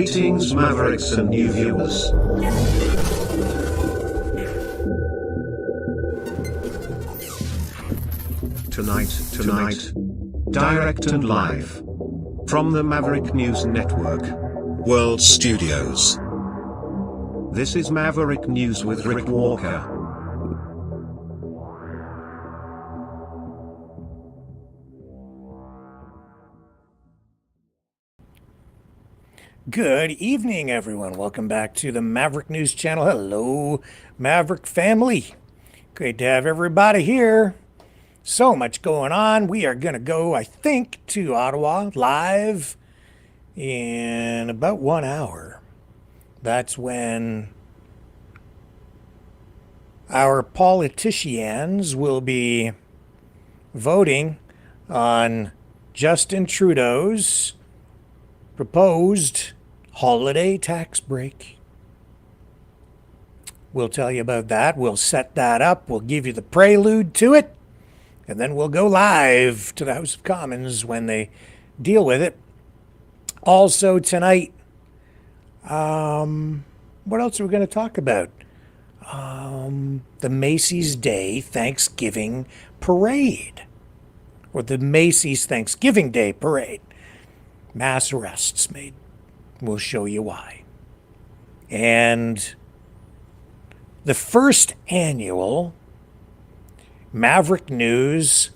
Greetings Mavericks and new viewers. Tonight, direct and live from the Maverick News Network World Studios. This is Maverick News with Rick Walker. Good evening, everyone. Welcome back to the Maverick News Channel. Hello, Maverick family. Great to have everybody here. So much going on. We are going to go, I think, to Ottawa live in about 1 hour. That's when our politicians will be voting on Justin Trudeau's proposed holiday tax break. We'll tell you about that. We'll set that up. We'll give you the prelude to it. And then we'll go live to the House of Commons when they deal with it. Also tonight, what else are we going to talk about? The Macy's Day Thanksgiving Parade. Or the Macy's Thanksgiving Day Parade. Mass arrests made. We'll show you why. And the first annual Maverick News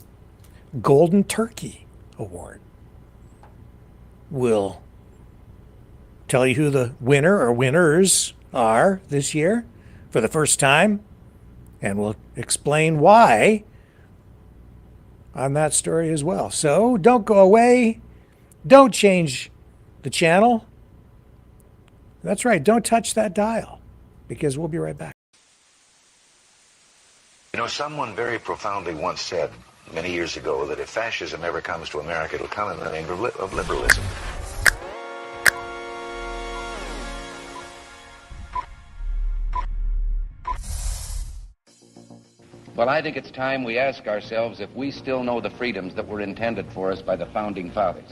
Golden Turkey Award. We'll tell you who the winner or winners are this year for the first time, and we'll explain why on that story as well. So don't go away. Don't change the channel. That's right. Don't touch that dial, because we'll be right back. You know, someone very profoundly once said many years ago that if fascism ever comes to America, it'll come in the name of liberalism. Well, I think it's time we ask ourselves if we still know the freedoms that were intended for us by the Founding Fathers.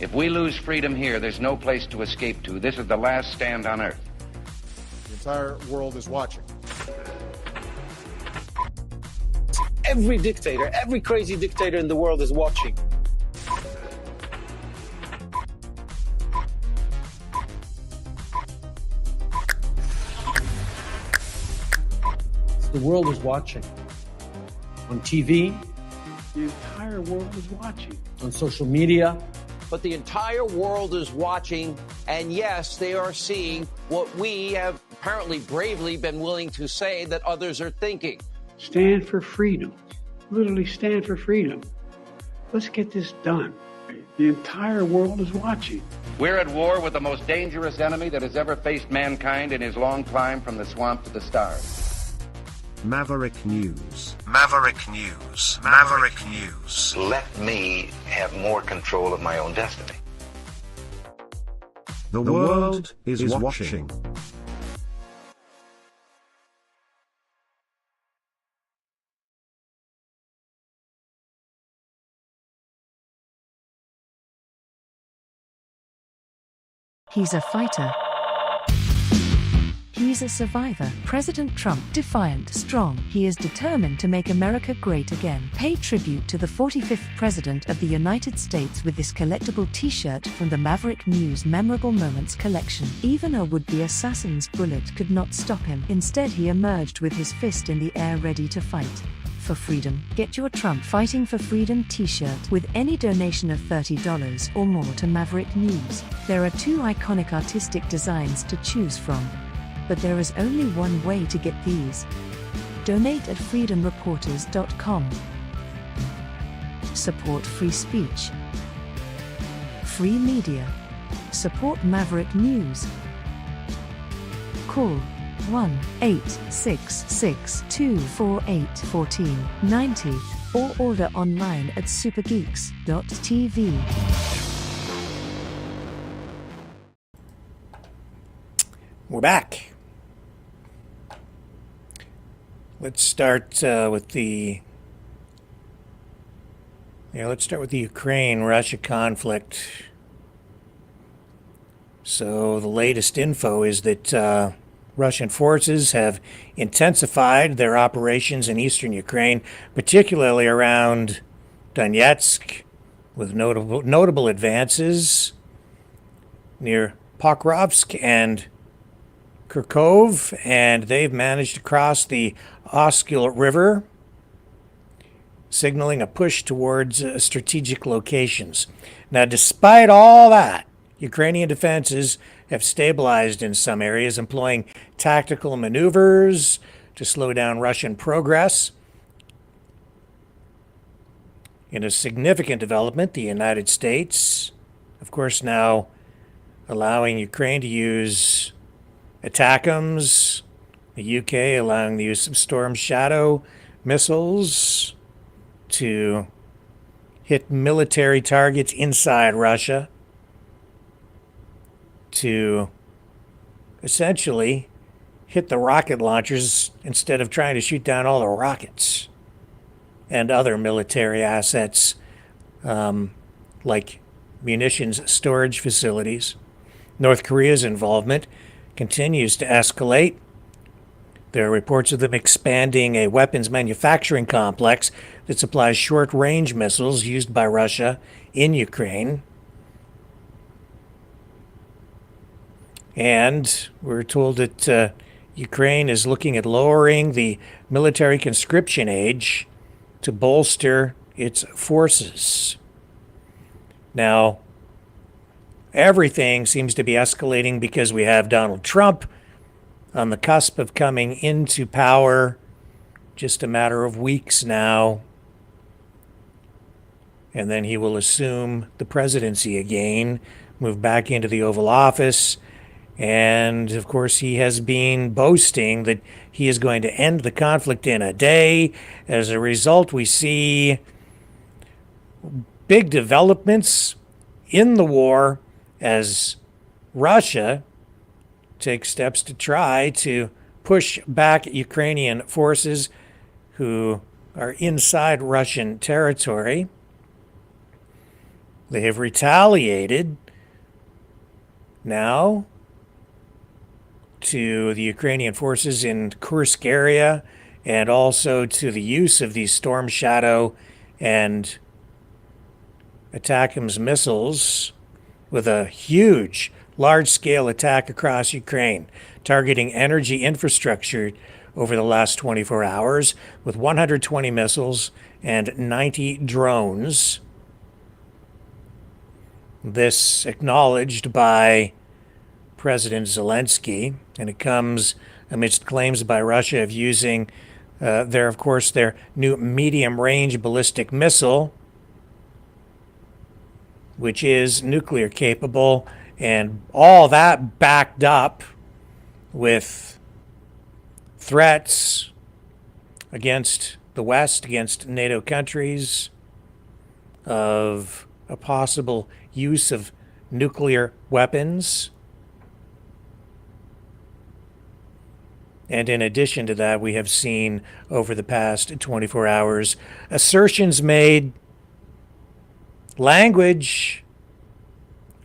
If we lose freedom here, there's no place to escape to. This is the last stand on Earth. The entire world is watching. Every dictator, every crazy dictator in the world is watching. The world is watching. On TV, the entire world is watching. On social media. But the entire world is watching, and yes, they are seeing what we have apparently bravely been willing to say that others are thinking. Stand for freedom. Literally stand for freedom. Let's get this done. The entire world is watching. We're at war with the most dangerous enemy that has ever faced mankind in his long climb from the swamp to the stars. Maverick News. Maverick News. Maverick News. Let me have more control of my own destiny. The world is watching. He's a fighter. He's a survivor. President Trump, defiant, strong. He is determined to make America great again. Pay tribute to the 45th President of the United States with this collectible t-shirt from the Maverick News Memorable Moments collection. Even a would-be assassin's bullet could not stop him. Instead, he emerged with his fist in the air ready to fight. For freedom. Get your Trump Fighting for Freedom t-shirt with any donation of $30 or more to Maverick News. There are two iconic artistic designs to choose from. But there is only one way to get these. Donate at freedomreporters.com. Support free speech. Free media. Support Maverick News. Call 1-866-248-1490 or order online at supergeeks.tv. We're back. Let's start with the Ukraine-Russia conflict. So the latest info is that Russian forces have intensified their operations in eastern Ukraine, particularly around Donetsk, with notable advances near Pokrovsk and Kharkov, and they've managed to cross the Oskil River, signaling a push towards strategic locations. Now, despite all that, Ukrainian defenses have stabilized in some areas, employing tactical maneuvers to slow down Russian progress. In a significant development, the United States, of course, now allowing Ukraine to use ATACMS, the UK allowing the use of Storm Shadow missiles to hit military targets inside Russia, to essentially hit the rocket launchers instead of trying to shoot down all the rockets and other military assets like munitions storage facilities. North Korea's involvement continues to escalate. There are reports of them expanding a weapons manufacturing complex that supplies short-range missiles used by Russia in Ukraine. And we're told that Ukraine is looking at lowering the military conscription age to bolster its forces. Now, everything seems to be escalating because we have Donald Trump on the cusp of coming into power, just a matter of weeks now. And then he will assume the presidency again, move back into the Oval Office. And of course, he has been boasting that he is going to end the conflict in a day. As a result, we see big developments in the war as Russia takes steps to try to push back Ukrainian forces who are inside Russian territory. They have retaliated now to the Ukrainian forces in Kursk area, and also to the use of these Storm Shadow and ATACMS missiles with a huge, large-scale attack across Ukraine, targeting energy infrastructure over the last 24 hours with 120 missiles and 90 drones. This acknowledged by President Zelensky, and it comes amidst claims by Russia of using their new medium-range ballistic missile, which is nuclear capable, and all that backed up with threats against the West, against NATO countries, of a possible use of nuclear weapons. And in addition to that, we have seen over the past 24 hours assertions made, language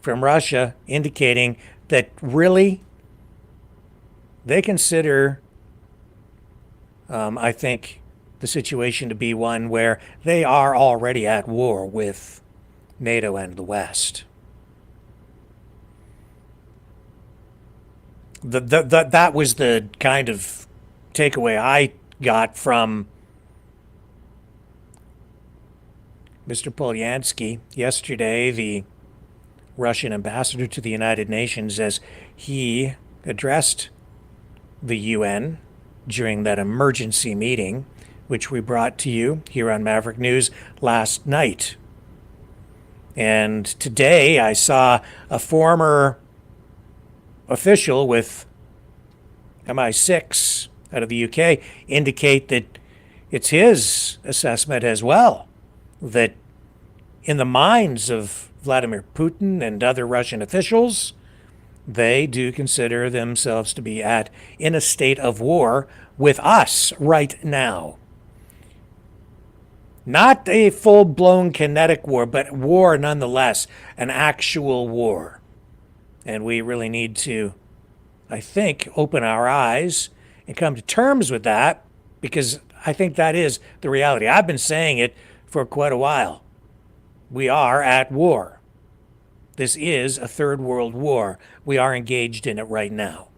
from Russia indicating that really they consider, I think, the situation to be one where they are already at war with NATO and the West. That was the kind of takeaway I got from Mr. Polyansky yesterday, the Russian ambassador to the United Nations, as he addressed the UN during that emergency meeting, which we brought to you here on Maverick News last night. And today I saw a former official with MI6 out of the UK indicate that it's his assessment as well that in the minds of Vladimir Putin and other Russian officials, they do consider themselves to be in a state of war with us right now. Not a full-blown kinetic war, but war nonetheless, an actual war. And we really need to, I think, open our eyes and come to terms with that, because I think that is the reality. I've been saying it for quite a while. We are at war. This is a third world war. We are engaged in it right now,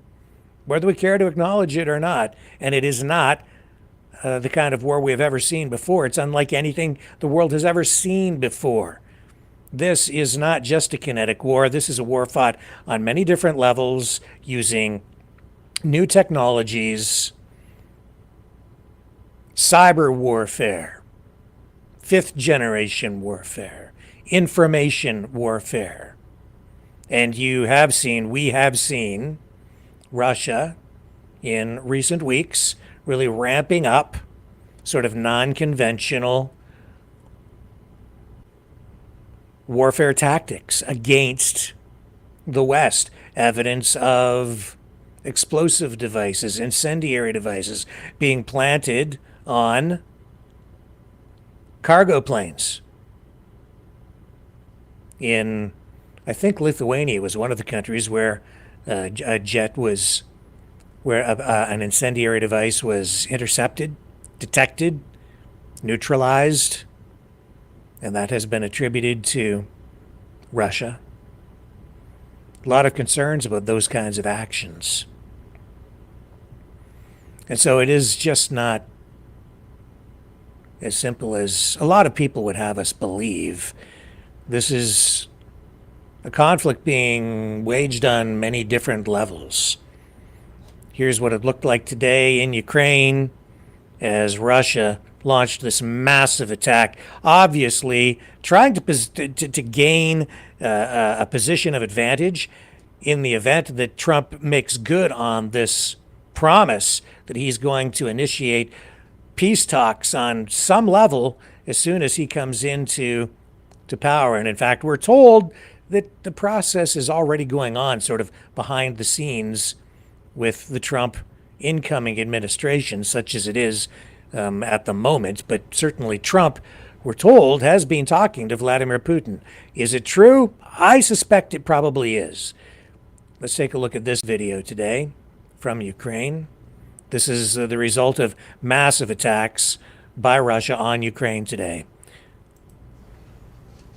whether we care to acknowledge it or not. And it is not the kind of war we have ever seen before. It's unlike anything the world has ever seen before. This is not just a kinetic war. This is a war fought on many different levels using new technologies, cyber warfare, fifth generation warfare, information warfare. And we have seen Russia in recent weeks really ramping up sort of non-conventional warfare tactics against the West. Evidence of explosive devices, incendiary devices being planted on cargo planes. In, I think, Lithuania was one of the countries where an incendiary device was intercepted, detected, neutralized, and that has been attributed to Russia. A lot of concerns about those kinds of actions. And so it is just not as simple as a lot of people would have us believe. This is a conflict being waged on many different levels. Here's what it looked like today in Ukraine as Russia launched this massive attack, obviously trying to gain a position of advantage in the event that Trump makes good on this promise that he's going to initiate peace talks on some level as soon as he comes into power. And in fact, we're told that the process is already going on sort of behind the scenes with the Trump incoming administration, such as it is at the moment. But certainly Trump, we're told, has been talking to Vladimir Putin. Is it true? I suspect it probably is. Let's take a look at this video today from Ukraine. This is the result of massive attacks by Russia on Ukraine today.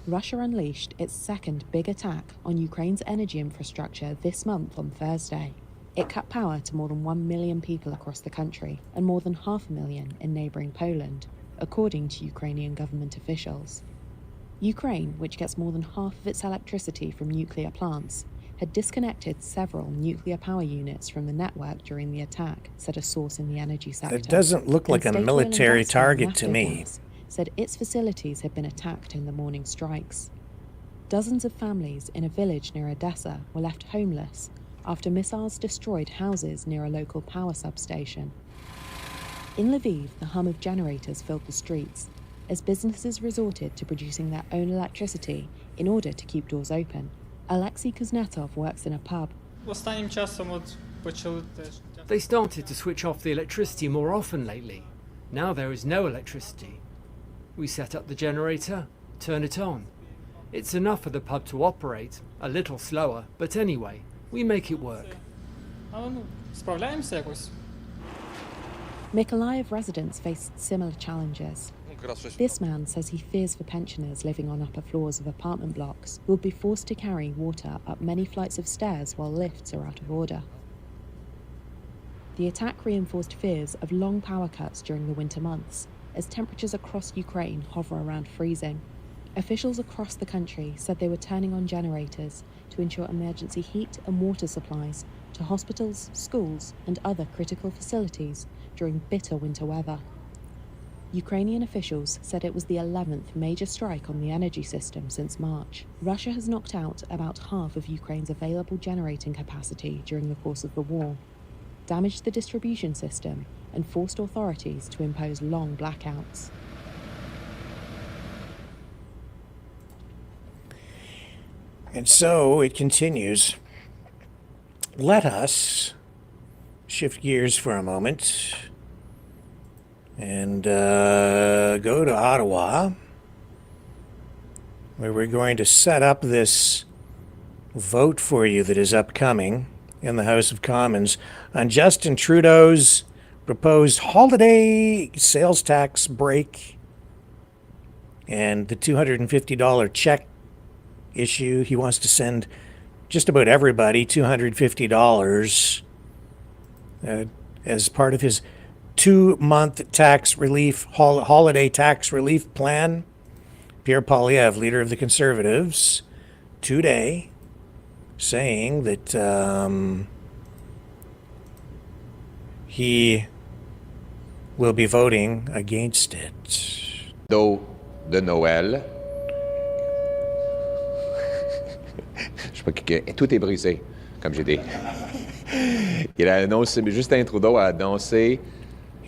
Russia unleashed its second big attack on Ukraine's energy infrastructure this month on Thursday. It cut power to more than 1 million people across the country and more than 500,000 in neighbouring Poland, according to Ukrainian government officials. Ukraine, which gets more than half of its electricity from nuclear plants, had disconnected several nuclear power units from the network during the attack, said a source in the energy sector. It doesn't look like a military target to me. Said its facilities had been attacked in the morning strikes. Dozens of families in a village near Odessa were left homeless after missiles destroyed houses near a local power substation. In Lviv, the hum of generators filled the streets as businesses resorted to producing their own electricity in order to keep doors open. Alexei Kuznetsov works in a pub. They started to switch off the electricity more often lately. Now there is no electricity. We set up the generator, turn it on. It's enough for the pub to operate, a little slower, but anyway, we make it work. Mykolaiv residents faced similar challenges. This man says he fears for pensioners living on upper floors of apartment blocks who will be forced to carry water up many flights of stairs while lifts are out of order. The attack reinforced fears of long power cuts during the winter months, as temperatures across Ukraine hover around freezing. Officials across the country said they were turning on generators to ensure emergency heat and water supplies to hospitals, schools, and other critical facilities during bitter winter weather. Ukrainian officials said it was the 11th major strike on the energy system since March. Russia has knocked out about half of Ukraine's available generating capacity during the course of the war, damaged the distribution system, and forced authorities to impose long blackouts. And so it continues. Let us shift gears for a moment and go to Ottawa, where we're going to set up this vote for you that is upcoming in the House of Commons on Justin Trudeau's proposed holiday sales tax break and the $250 check issue. He wants to send just about everybody $250 as part of his 2-month tax relief, holiday tax relief plan. Pierre Poilievre, leader of the Conservatives, today saying that he will be voting against it. De Noël. Je sais pas, tout est brisé, comme j'ai dit. Il a annoncé, Justin Trudeau a annoncé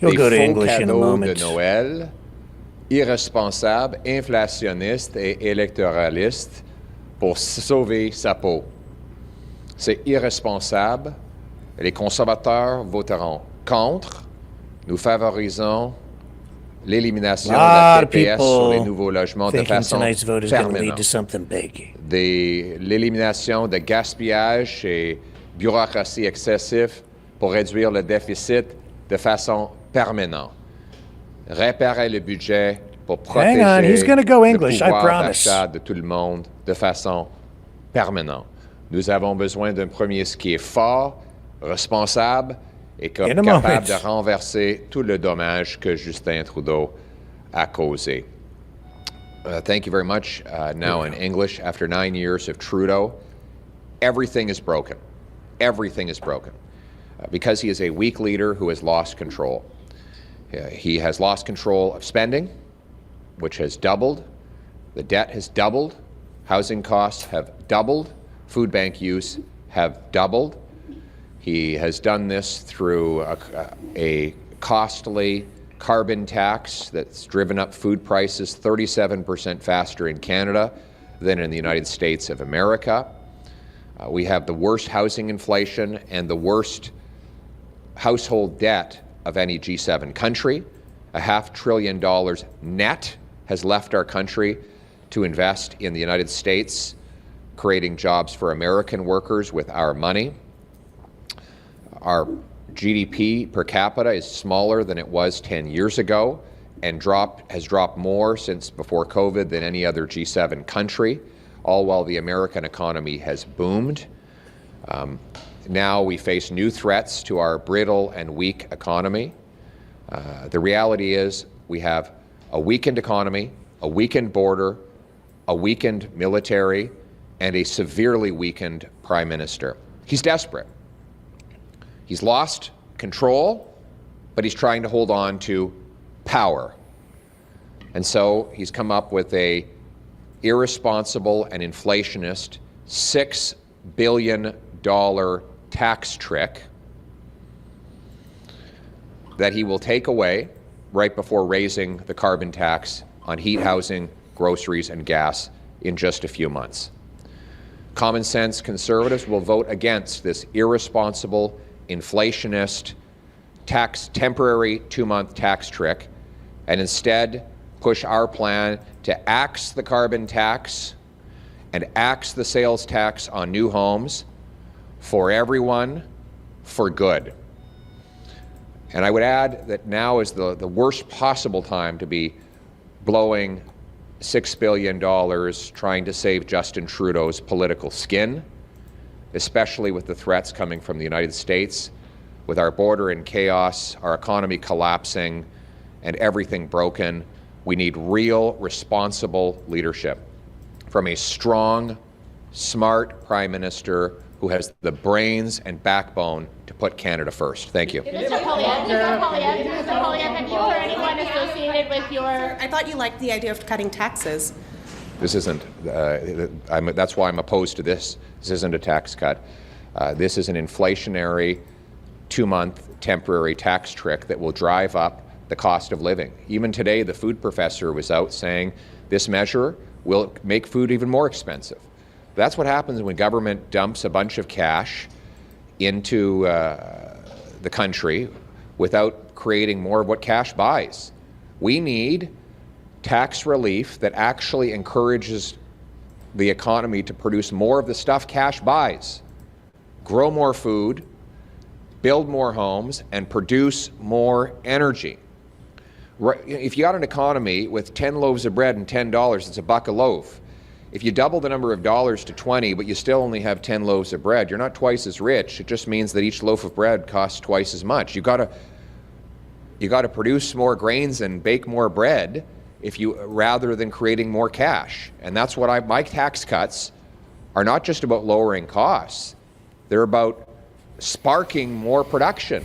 des faux cadeaux de Noël, irresponsables, inflationnistes et électoralistes pour sauver sa peau. C'est irresponsable. Les conservateurs voteront contre. Nous favorisons l'élimination de la TPS sur les nouveaux logements de façon permanente. L'élimination de gaspillage et bureaucratie excessive pour réduire le déficit de façon permanente. Réparer le budget pour protéger le pouvoir d'achat de tout le monde de façon permanente. Nous avons besoin d'un premier ministre qui est fort, responsable et capable de renverser tout le dommage que Justin Trudeau a causé. Thank you very much. Now in English, after 9 years of Trudeau, everything is broken. Everything is broken. Because he is a weak leader who has lost control. He has lost control of spending, which has doubled. The debt has doubled. Housing costs have doubled. Food bank use have doubled. He has done this through a costly carbon tax that's driven up food prices 37% faster in Canada than in the United States of America. We have the worst housing inflation and the worst household debt of any G7 country. $500 billion net has left our country to invest in the United States, creating jobs for American workers with our money. Our GDP per capita is smaller than it was 10 years ago and has dropped more since before COVID than any other G7 country, all while the American economy has boomed. Now we face new threats to our brittle and weak economy. The reality is we have a weakened economy, a weakened border, a weakened military, and a severely weakened Prime Minister. He's desperate. He's lost control, but he's trying to hold on to power. And so he's come up with a irresponsible and inflationist $6 billion tax trick that he will take away right before raising the carbon tax on heat, housing, groceries, and gas in just a few months. Common sense Conservatives will vote against this irresponsible, inflationist, temporary 2-month tax trick, and instead push our plan to axe the carbon tax and axe the sales tax on new homes for everyone, for good. And I would add that now is the worst possible time to be blowing $6 billion trying to save Justin Trudeau's political skin, especially with the threats coming from the United States, with our border in chaos, our economy collapsing, and everything broken. We need real, responsible leadership from a strong, smart Prime Minister who has the brains and backbone to put Canada first. Thank you. Mr. Poilievre, have you or anyone associated with your... I thought you liked the idea of cutting taxes. This isn't, that's why I'm opposed to this. This isn't a tax cut. This is an inflationary 2-month temporary tax trick that will drive up the cost of living. Even today, the food professor was out saying this measure will make food even more expensive. That's what happens when government dumps a bunch of cash into the country without creating more of what cash buys. We need tax relief that actually encourages the economy to produce more of the stuff cash buys, grow more food, build more homes, and produce more energy. If you got an economy with 10 loaves of bread and $10, it's $1 a loaf. If you double the number of dollars to 20, but you still only have 10 loaves of bread, you're not twice as rich. It just means that each loaf of bread costs twice as much. You got to produce more grains and bake more bread rather than creating more cash. And that's what my tax cuts are not just about lowering costs. They're about sparking more production.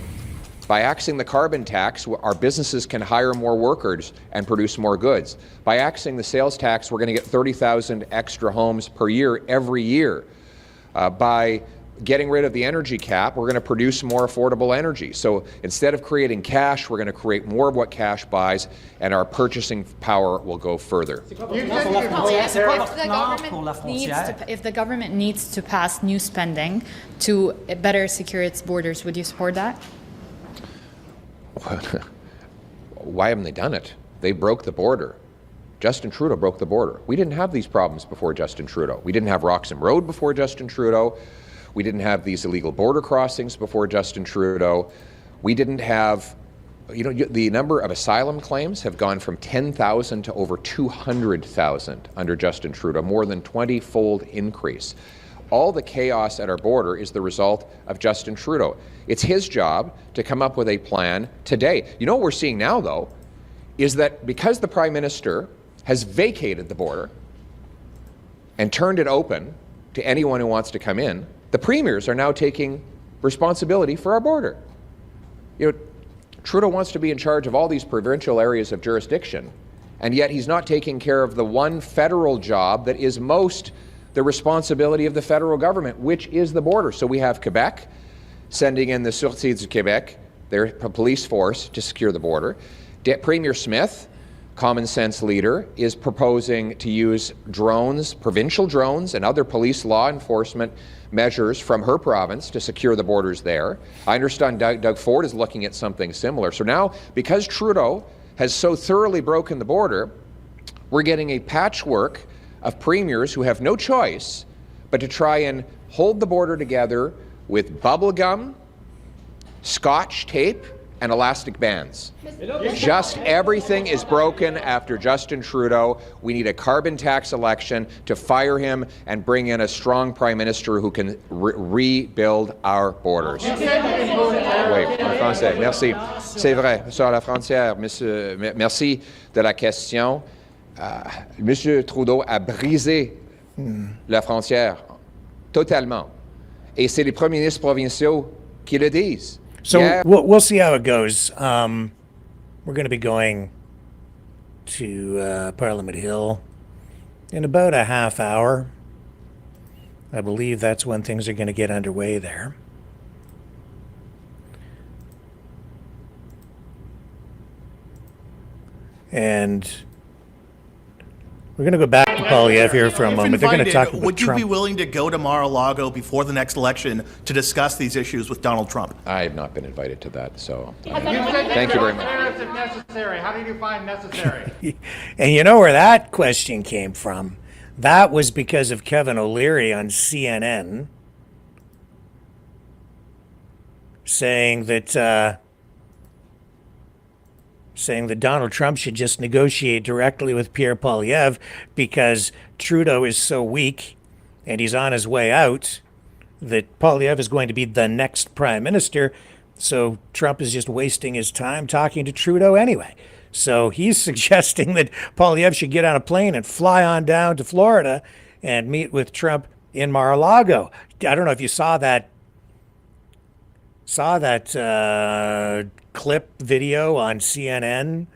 By axing the carbon tax, our businesses can hire more workers and produce more goods. By axing the sales tax, we're going to get 30,000 extra homes per year every year. By getting rid of the energy cap, we're going to produce more affordable energy. So instead of creating cash, we're going to create more of what cash buys, and our purchasing power will go further. If the government needs to pass new spending to better secure its borders, would you support that? Why haven't they done it? They broke the border. Justin Trudeau broke the border. We didn't have these problems before Justin Trudeau. We didn't have Roxham Road before Justin Trudeau. We didn't have these illegal border crossings before Justin Trudeau. We didn't have, the number of asylum claims have gone from 10,000 to over 200,000 under Justin Trudeau, more than 20-fold increase. All the chaos at our border is the result of Justin Trudeau. It's his job to come up with a plan today. You know what we're seeing now, though, is that because the Prime Minister has vacated the border and turned it open to anyone who wants to come in, the premiers are now taking responsibility for our border. Trudeau wants to be in charge of all these provincial areas of jurisdiction, and yet he's not taking care of the one federal job that is most the responsibility of the federal government, which is the border. So we have Quebec sending in the Sûreté du Québec, their police force, to secure the border. Premier Smith, common sense leader, is proposing to use drones, provincial drones, and other police law enforcement measures from her province to secure the borders there. I understand Doug Ford is looking at something similar. So now, because Trudeau has so thoroughly broken the border, we're getting a patchwork of premiers who have no choice but to try and hold the border together with bubble gum, scotch tape, and elastic bands. Just everything is broken after Justin Trudeau. We need a carbon tax election to fire him and bring in a strong prime minister who can rebuild our borders. Oui, en français. Merci. C'est vrai, sur la frontière. Merci de la question. Monsieur Trudeau a brisé la frontière totalement. Et c'est les premiers ministres provinciaux qui le disent. So we'll see how it goes. We're going to be going to Parliament Hill in about a half hour. I believe that's when things are going to get underway there. And we're going to go back to Poilievre here for a moment. They're going to talk about would you Trump. be willing to go to Mar-a-Lago before the next election to discuss these issues with Donald Trump? I have not been invited to that, so thank you very much. If necessary. How do you define necessary? And you know where that question came from? That was because of Kevin O'Leary on CNN saying that Donald Trump should just negotiate directly with Pierre Poilievre because Trudeau is so weak and he's on his way out that Poilievre is going to be the next prime minister. So Trump is just wasting his time talking to Trudeau anyway. So he's suggesting that Poilievre should get on a plane and fly on down to Florida and meet with Trump in Mar-a-Lago. I don't know if you saw that clip video on CNN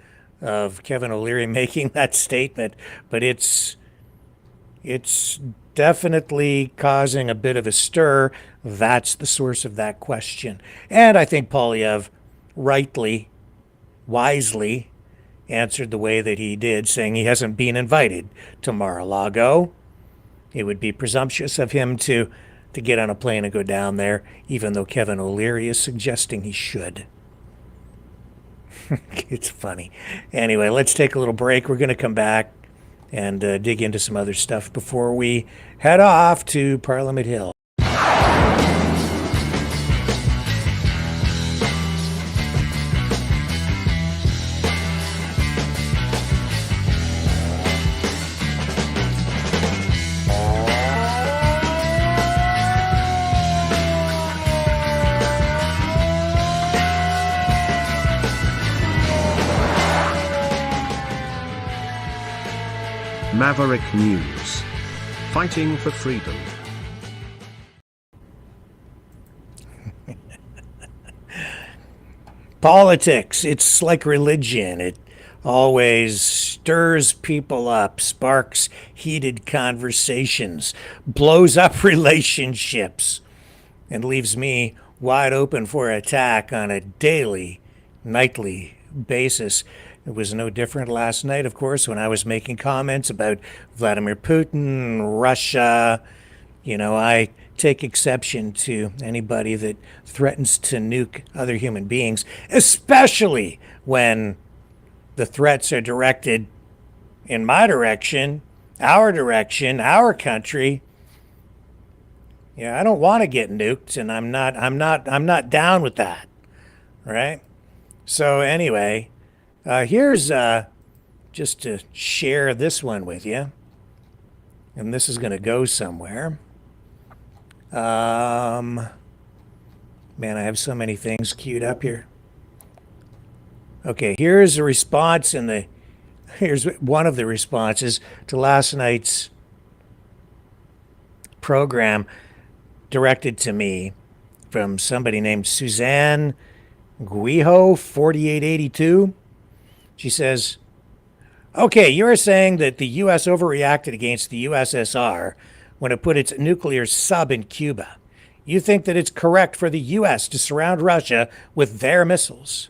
of Kevin O'Leary making that statement, but it's definitely causing a bit of a stir. That's the source of that question. And I think Poilievre rightly, wisely answered the way that he did, saying he hasn't been invited to Mar-a-Lago. It would be presumptuous of him to get on a plane and go down there, even though Kevin O'Leary is suggesting he should. It's funny. Anyway, let's take a little break. We're going to come back and dig into some other stuff before we head off to Parliament Hill. Maverick News. Fighting for freedom. Politics, it's like religion. It always stirs people up, sparks heated conversations, blows up relationships, and leaves me wide open for attack on a daily, nightly basis. It was no different last night, of course, when I was making comments about Vladimir Putin, Russia. You know, I take exception to anybody that threatens to nuke other human beings, especially when the threats are directed in my direction, our country. Yeah, I don't want to get nuked, and I'm not down with that. Right? So anyway, here's just to share this one with you, and this is going to go somewhere. Man, I have so many things queued up here. Okay, here's a response here's one of the responses to last night's program directed to me from somebody named Suzanne Guijo 4882. She says, okay, you're saying that the U.S. overreacted against the USSR when it put its nuclear sub in Cuba. You think that it's correct for the U.S. to surround Russia with their missiles.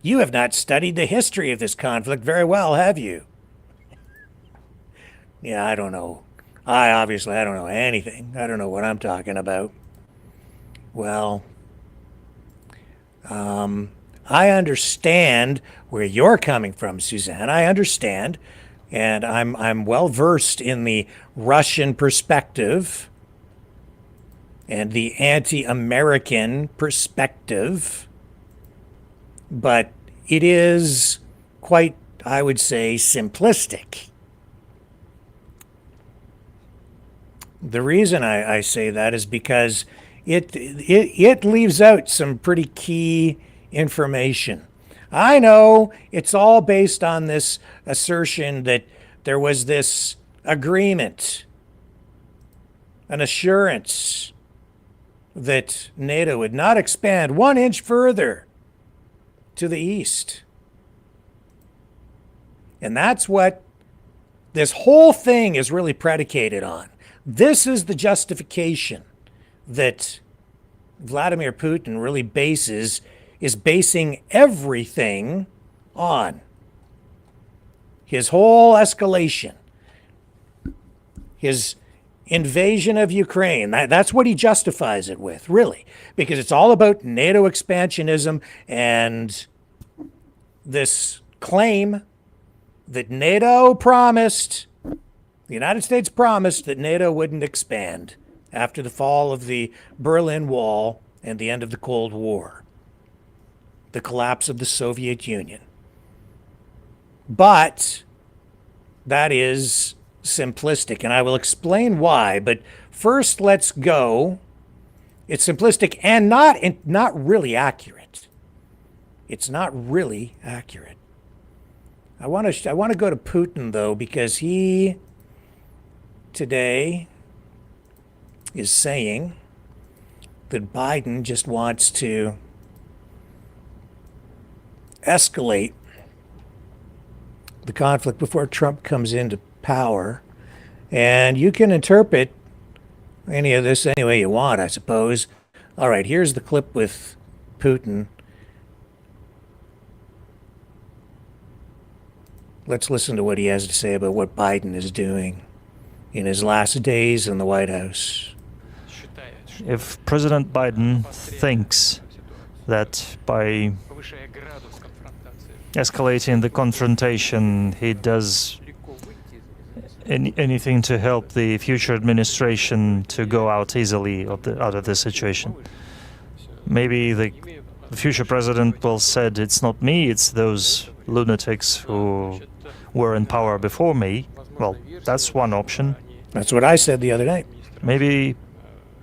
You have not studied the history of this conflict very well, have you? Yeah, I don't know. I don't know anything. I don't know what I'm talking about. Well, I understand where you're coming from, Suzanne. I understand. And I'm well versed in the Russian perspective and the anti-American perspective. But it is quite, I would say, simplistic. The reason I say that is because it leaves out some pretty key information. I know it's all based on this assertion that there was this agreement, an assurance that NATO would not expand 1 inch further to the east. And that's what this whole thing is really predicated on. This is the justification that Vladimir Putin really is basing everything on. His whole escalation, his invasion of Ukraine, that's what he justifies it with, really, because it's all about NATO expansionism and this claim that NATO promised, the United States promised that NATO wouldn't expand after the fall of the Berlin Wall and the end of the Cold War, the collapse of the Soviet Union. But that is simplistic, and I will explain why. But first, let's go. It's simplistic and not really accurate. It's not really accurate. I want to go to Putin, though, because he today is saying that Biden just wants to escalate the conflict before Trump comes into power. And you can interpret any of this any way you want, I suppose. All right, here's the clip with Putin. Let's listen to what he has to say about what Biden is doing in his last days in the White House. If President Biden thinks that by escalating the confrontation he does anything to help the future administration to go out easily out of this situation. Maybe the future president will said, it's not me, it's those lunatics who were in power before me. Well, that's one option. That's what I said the other night. Maybe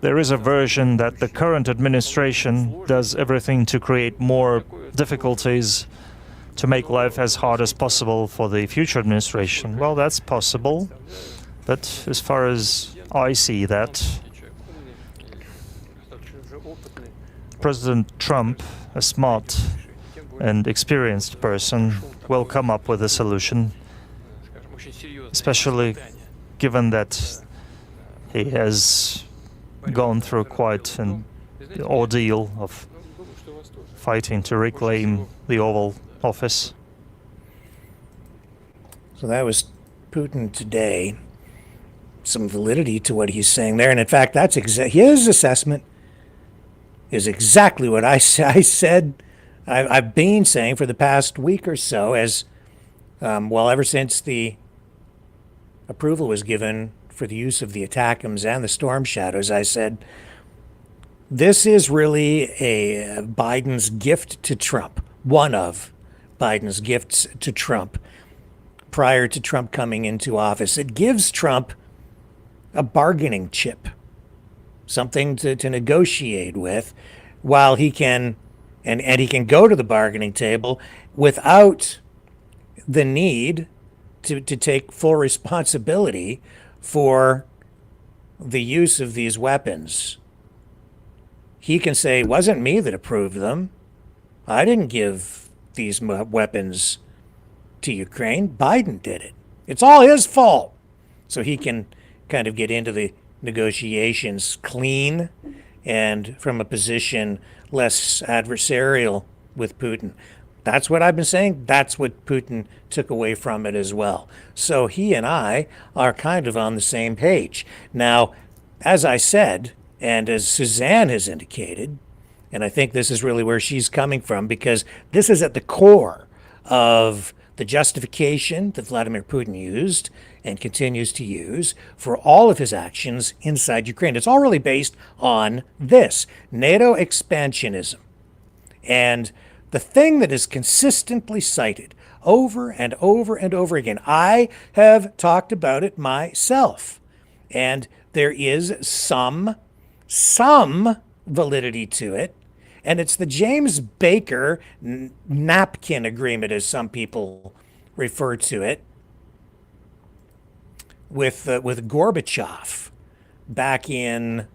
there is a version that the current administration does everything to create more difficulties to make life as hard as possible for the future administration. Well, that's possible, but as far as I see that, President Trump, a smart and experienced person, will come up with a solution, especially given that he has gone through quite an ordeal of fighting to reclaim the Oval Office. So that was Putin today. Some validity to what he's saying there. And in fact, that's his assessment is exactly what I said. I've been saying for the past week or so, as well, ever since the approval was given for the use of the ATACMS and the Storm Shadows. I said, this is really a Biden's gift to Trump, one of Biden's gifts to Trump prior to Trump coming into office. It gives Trump a bargaining chip, something to negotiate with, while he can, and he can go to the bargaining table without the need to take full responsibility for the use of these weapons. He can say, it wasn't me that approved them. I didn't give these weapons to Ukraine. Biden did it. It's all his fault. So he can kind of get into the negotiations clean and from a position less adversarial with Putin. That's what I've been saying. That's what Putin took away from it as well. So he and I are kind of on the same page. Now, as I said, and as Suzanne has indicated, and I think this is really where she's coming from, because this is at the core of the justification that Vladimir Putin used and continues to use for all of his actions inside Ukraine. It's all really based on this, NATO expansionism. And the thing that is consistently cited over and over and over again, I have talked about it myself, and there is some validity to it, and it's the James Baker napkin agreement, as some people refer to it, with Gorbachev back in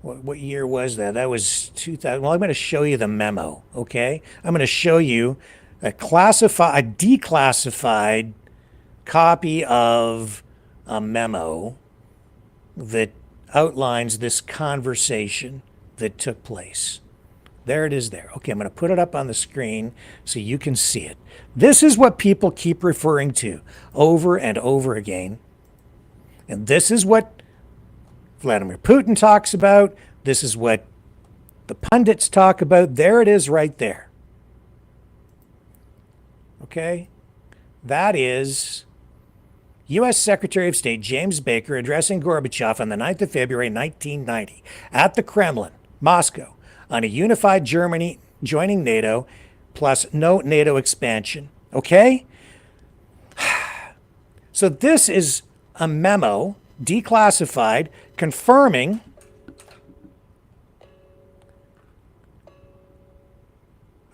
what year was that? That was 2000. Well, I'm going to show you the memo, okay? I'm going to show you a declassified copy of a memo that outlines this conversation that took place. There it is there. Okay, I'm going to put it up on the screen so you can see it. This is what people keep referring to over and over again. And this is what Vladimir Putin talks about. This is what the pundits talk about. There it is right there. Okay? That is U.S. Secretary of State James Baker addressing Gorbachev on the 9th of February 1990 at the Kremlin, Moscow, on a unified Germany joining NATO plus no NATO expansion. Okay? So this is a memo, declassified, confirming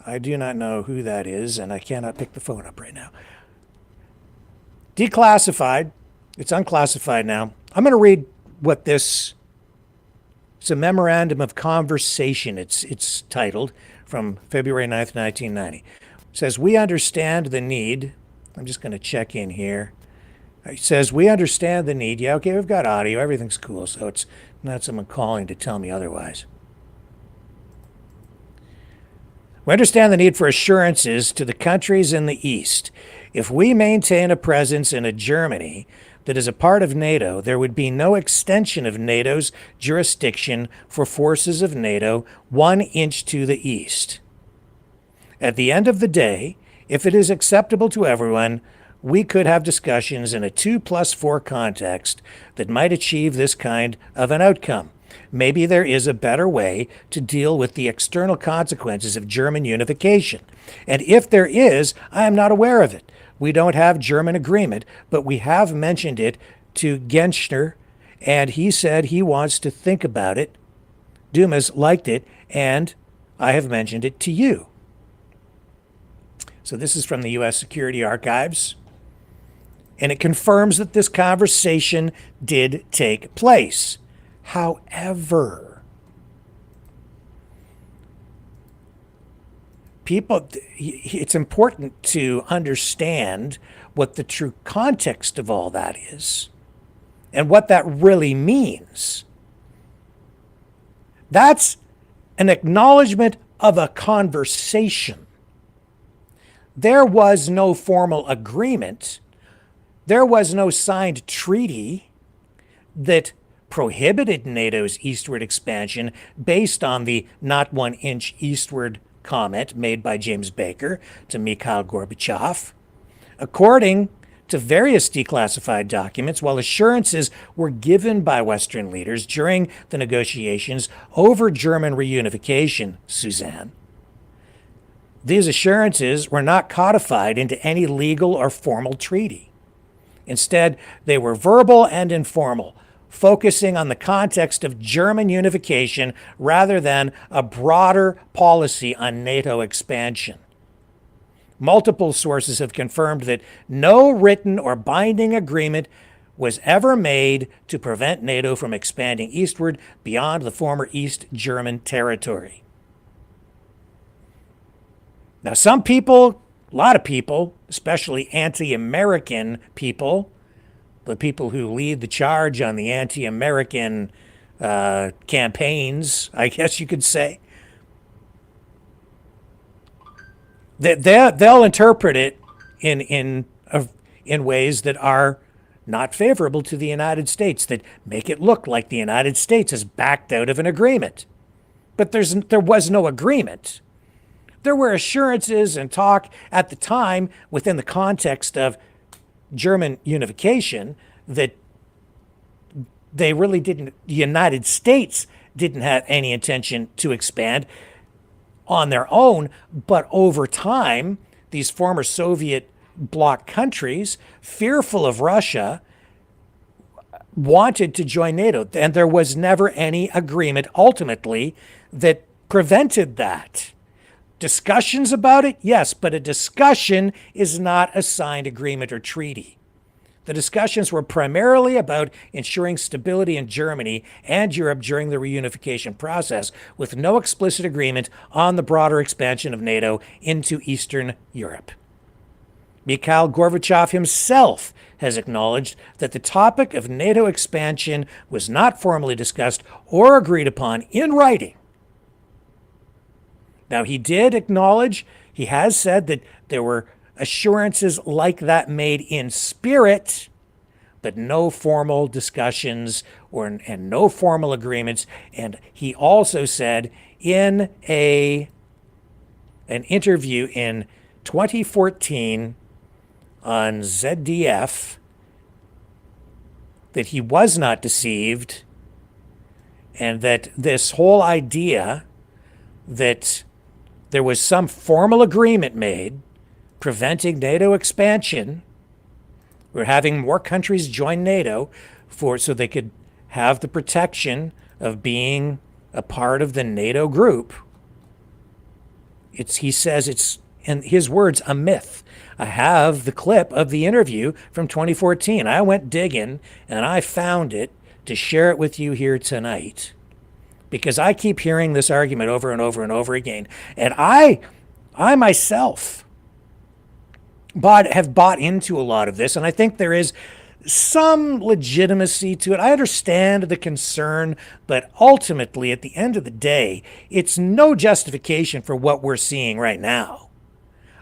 I do not know who that is, and I cannot pick the phone up right now. Declassified. It's unclassified now. I'm going to read what this... It's a memorandum of conversation, it's titled, from February 9th, 1990. It says, we understand the need. I'm just going to check in here. It says, we understand the need. Yeah, okay, we've got audio. Everything's cool, so it's not someone calling to tell me otherwise. We understand the need for assurances to the countries in the East. If we maintain a presence in a Germany that is a part of NATO, there would be no extension of NATO's jurisdiction for forces of NATO 1 inch to the east. At the end of the day, if it is acceptable to everyone, we could have discussions in a 2+4 context that might achieve this kind of an outcome. Maybe there is a better way to deal with the external consequences of German unification. And if there is, I am not aware of it. We don't have German agreement, but we have mentioned it to Genscher, and he said he wants to think about it. Dumas liked it, and I have mentioned it to you. So this is from the U.S. Security Archives, and it confirms that this conversation did take place. However, it's important to understand what the true context of all that is and what that really means. That's an acknowledgement of a conversation. There was no formal agreement. There was no signed treaty that prohibited NATO's eastward expansion based on the not 1 inch eastward comment made by James Baker to Mikhail Gorbachev. According to various declassified documents, while assurances were given by Western leaders during the negotiations over German reunification, Suzanne, these assurances were not codified into any legal or formal treaty. Instead, they were verbal and informal, focusing on the context of German unification rather than a broader policy on NATO expansion. Multiple sources have confirmed that no written or binding agreement was ever made to prevent NATO from expanding eastward beyond the former East German territory. Now, some people, a lot of people, especially anti-American people, the people who lead the charge on the anti-American campaigns, I guess you could say, they'll interpret it in ways that are not favorable to the United States, that make it look like the United States has backed out of an agreement. But there was no agreement. There were assurances and talk at the time within the context of German unification that they really didn't, the United States didn't have any intention to expand on their own, but over time, these former Soviet bloc countries, fearful of Russia, wanted to join NATO, and there was never any agreement ultimately that prevented that. Discussions about it, yes, but a discussion is not a signed agreement or treaty. The discussions were primarily about ensuring stability in Germany and Europe during the reunification process, with no explicit agreement on the broader expansion of NATO into Eastern Europe. Mikhail Gorbachev himself has acknowledged that the topic of NATO expansion was not formally discussed or agreed upon in writing. Now, he did acknowledge, he has said that there were assurances like that made in spirit, but no formal discussions and no formal agreements. And he also said in an interview in 2014 on ZDF that he was not deceived, and that this whole idea that there was some formal agreement made preventing NATO expansion, or having more countries join NATO so they could have the protection of being a part of the NATO group. He says it's, in his words, a myth. I have the clip of the interview from 2014. I went digging and I found it to share it with you here tonight, because I keep hearing this argument over and over and over again. And I myself have bought into a lot of this, and I think there is some legitimacy to it. I understand the concern, but ultimately, at the end of the day, it's no justification for what we're seeing right now.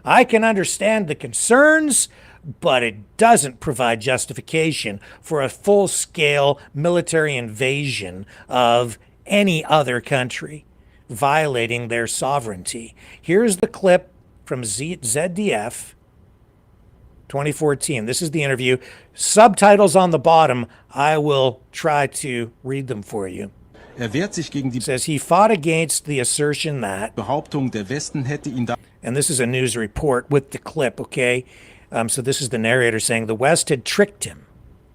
I can understand the concerns, but it doesn't provide justification for a full-scale military invasion of any other country, violating their sovereignty. Here's the clip from ZDF 2014. This is the interview. Subtitles on the bottom. I will try to read them for you. Wehrt sich gegen die Says he fought against the assertion that, Behauptung, der Westen hätte ihn da. and this is a news report with the clip, okay? So this is the narrator saying the West had tricked him.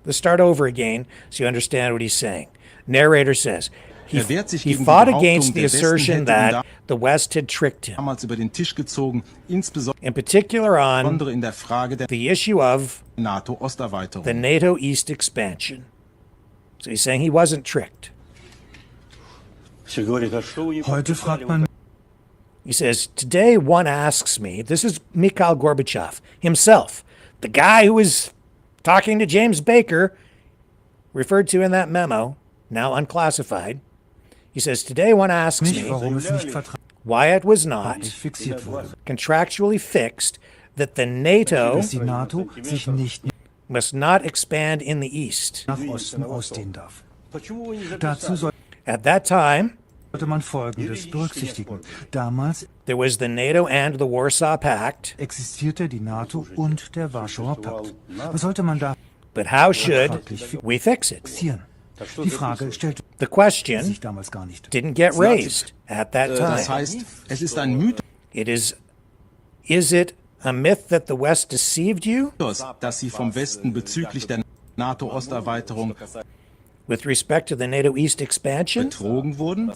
Let's start over again so you understand what he's saying. Narrator says, he fought against the assertion that the West had tricked him. Damals über den Tisch gezogen, insbesondere In particular on in der Frage der the issue of NATO-Osterweiterung. the NATO East expansion. So he's saying he wasn't tricked. Heute fragt man He says, today one asks me, this is Mikhail Gorbachev himself, the guy who was talking to James Baker, referred to in that memo, now unclassified. He says, today one asks me why it was not contractually fixed that the NATO must not expand in the East. At that time, sollte man Folgendes berücksichtigen. Damals there was the NATO and the Warsaw Pact. Existierte die NATO und der Warschauer Pakt. Was sollte man da But how should we fix it? Die Frage stellte The question sich damals gar nicht. didn't get raised at that Das time. heißt, es ist ein Mythos, Is it a myth that the West deceived you dass sie vom Westen bezüglich der NATO-Osterweiterung with respect to the NATO East expansion? betrogen wurden?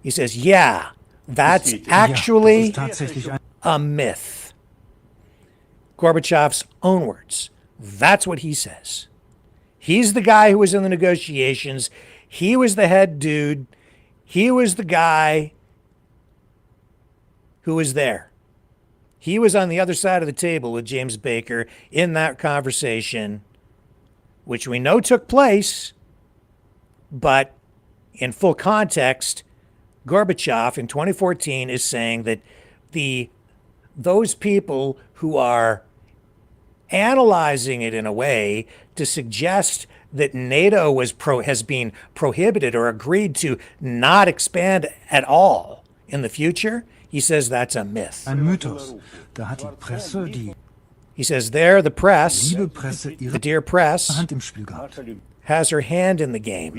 He says, yeah, that's actually a myth. Gorbachev's own words. That's what he says. He's the guy who was in the negotiations. He was the head dude. He was the guy who was there. He was on the other side of the table with James Baker in that conversation, which we know took place, but in full context, Gorbachev in 2014 is saying that those people who are analyzing it in a way to suggest that NATO has been prohibited or agreed to not expand at all in the future, he says that's a myth. Ein Mythos. Da hat die Presse, die He says there, the press, liebe Presse, ihre the dear press, Hand im Spiel gehabt. has her hand in the game.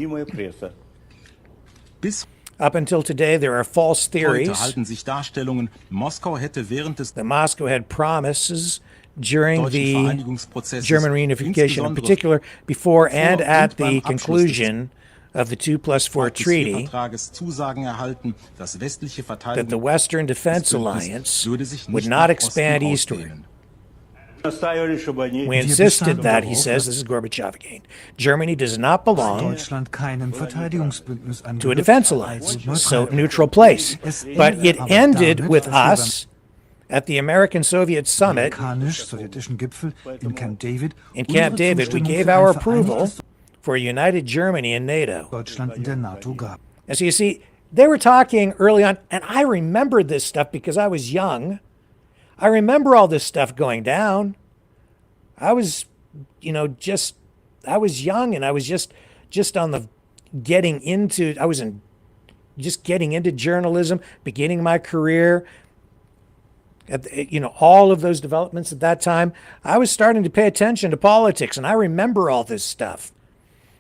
Bis Up until today, there are false heute theories halten sich Darstellungen, Moskau hätte während des that Moscow had promises during deutschen the Vereinigungsprozesses, German reunification, in insbesondere particular before and vor at und the beim Abschluss conclusion of the 2+4 des treaty, Vertrages Zusagen erhalten, das westliche that the Western Defense Alliance würde sich would nicht not nach expand Osten eastward. ausdehnen. We insisted that, he says, this is Gorbachev again, Germany does not belong Deutschland keinem Verteidigungsbündnis to a defense alliance, so neutral place. But it ended with us at the American-Soviet summit amerikanisch-sowjetischen Gipfel in Camp David. in Camp David. We gave our approval for a united Germany and NATO. Deutschland in der NATO gab. And so you see, they were talking early on, and I remember this stuff because I was young. I remember all this stuff going down. I was, I was young, and I was just on the getting into journalism, beginning my career. All of those developments at that time, I was starting to pay attention to politics, and I remember all this stuff.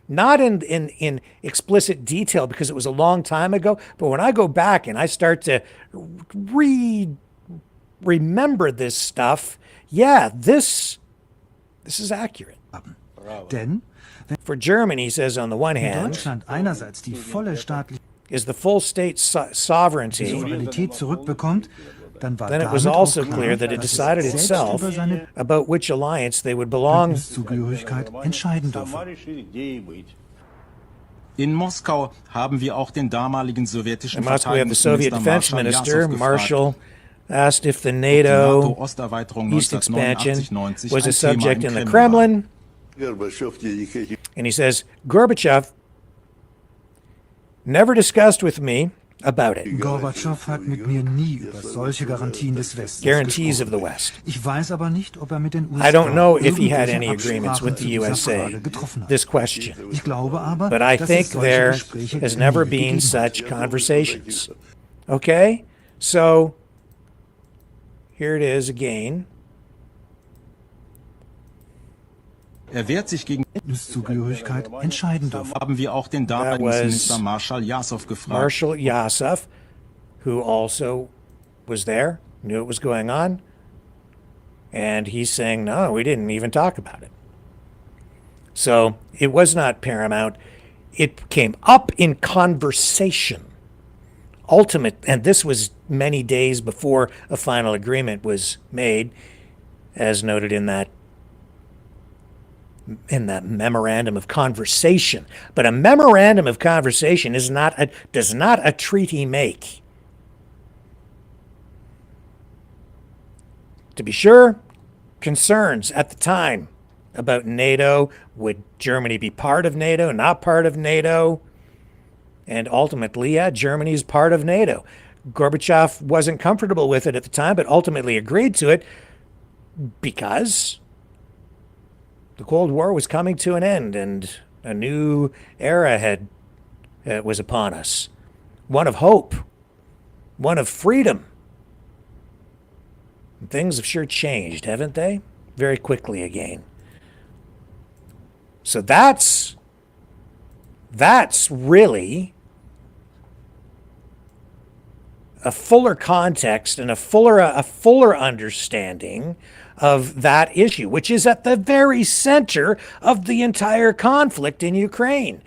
Not in explicit detail because it was a long time ago, but when I go back and I start to remember this stuff, yeah, this is accurate. Denn for Germany, he says, on the one hand, Deutschland einerseits die volle staatliche is the full state sovereignty, Souveränität zurückbekommt, dann war then it was damit also auch klar, clear that it dass es decided selbst itself über seine about which alliance they would belong. Bündniszugehörigkeit entscheiden dürfe. In Moskau haben wir auch den damaligen sowjetischen In Moscow, we have the Soviet defense Verteidigungsminister minister, Marschall Marshall, asked if the NATO NATO-Osterweiterung East expansion 1989 was a ein Thema subject im in the Kreml Kremlin. And he says, Gorbachev never discussed with me about it. Gorbatschow hat mit mir nie über solche Garantien des Westens Guarantees gesprochen. of the West. Ich weiß aber nicht, ob mit den USA I don't know if he had irgendwelche any agreements with the Absprachen zu dieser USA, Frage getroffen hat. this question. Ich glaube aber, But I dass think es solche there Gespräche has never nie been gegeben hat. such conversations. Okay? So here it is again. Wehrt sich gegen Bündniszugehörigkeit entscheiden dürfen. Haben wir auch den Verteidigungsminister Marshall Yasov gefragt. Marshall Yasov, who also was there, knew what was going on, and he's saying, no, we didn't even talk about it. So it was not paramount. It came up in conversation. And this was many days before a final agreement was made, as noted in that memorandum of conversation. But a memorandum of conversation does not a treaty make. To be sure, concerns at the time about NATO. Would Germany be part of NATO, not part of NATO? And ultimately, yeah, Germany's part of NATO. Gorbachev wasn't comfortable with it at the time, but ultimately agreed to it because the Cold War was coming to an end and a new era was upon us. One of hope, one of freedom. And things have sure changed, haven't they? Very quickly again. So that's really a fuller context and a fuller understanding of that issue, which is at the very center of the entire conflict in Ukraine.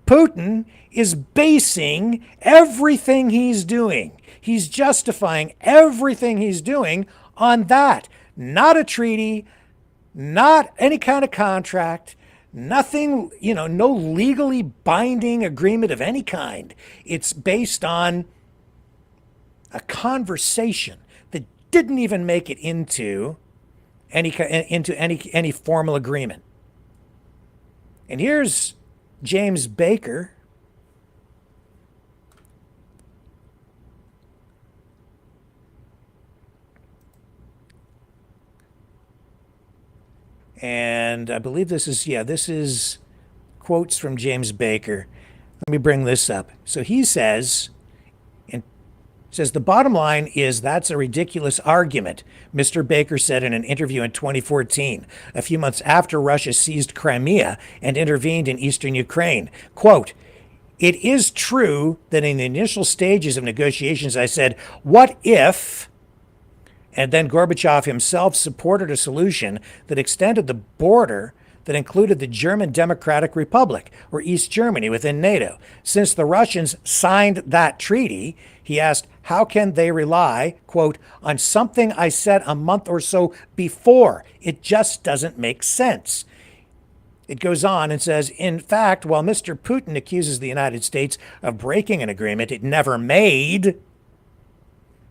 Putin is basing everything he's doing, he's justifying everything he's doing on that. Not a treaty, not any kind of contract, nothing, no legally binding agreement of any kind. It's based on a conversation that didn't even make it into any formal agreement. And here's James Baker. And I believe this is quotes from James Baker. Let me bring this up. So he says, the bottom is is that's a ridiculous argument, Mr. Baker said in an interview in 2014, a few months after Russia seized Crimea and intervened in eastern Ukraine. Quote, it is true that in the initial stages of negotiations, I said, what if? And then Gorbachev himself supported a solution that extended the border that included the German Democratic Republic, or East Germany, within NATO. Since the Russians signed that treaty, he asked, how can they rely, quote, on something I said a month or so before? It just doesn't make sense. It goes on and says, in fact, while Mr. Putin accuses the United States of breaking an agreement it never made,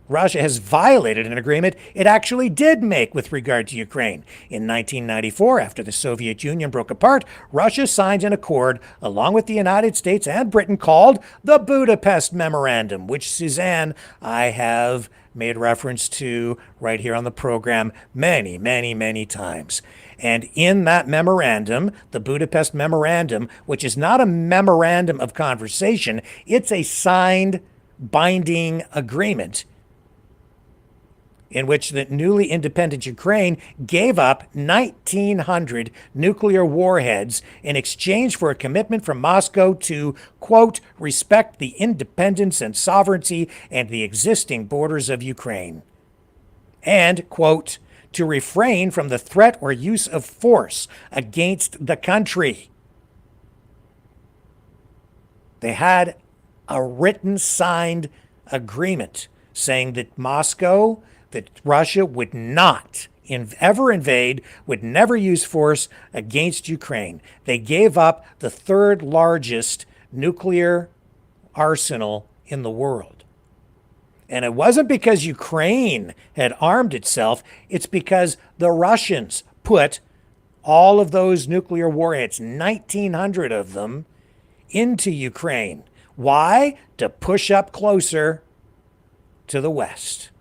Russia has violated an agreement it actually did make with regard to Ukraine. In 1994, after the Soviet Union broke apart, Russia signed an accord along with the United States and Britain called the Budapest Memorandum, which, Suzanne, I have made reference to right here on the program many, many, many times. And in that memorandum, the Budapest Memorandum, which is not a memorandum of conversation, it's a signed, binding agreement in which the newly independent Ukraine gave up 1,900 nuclear warheads in exchange for a commitment from Moscow to, quote, respect the independence and sovereignty and the existing borders of Ukraine, and, quote, to refrain from the threat or use of force against the country. They had a written, signed agreement saying that that Russia would not ever invade, would never use force against Ukraine. They gave up the third largest nuclear arsenal in the world. And it wasn't because Ukraine had armed itself, it's because the Russians put all of those nuclear warheads, 1,900 of them, into Ukraine. Why? To push up closer to the West.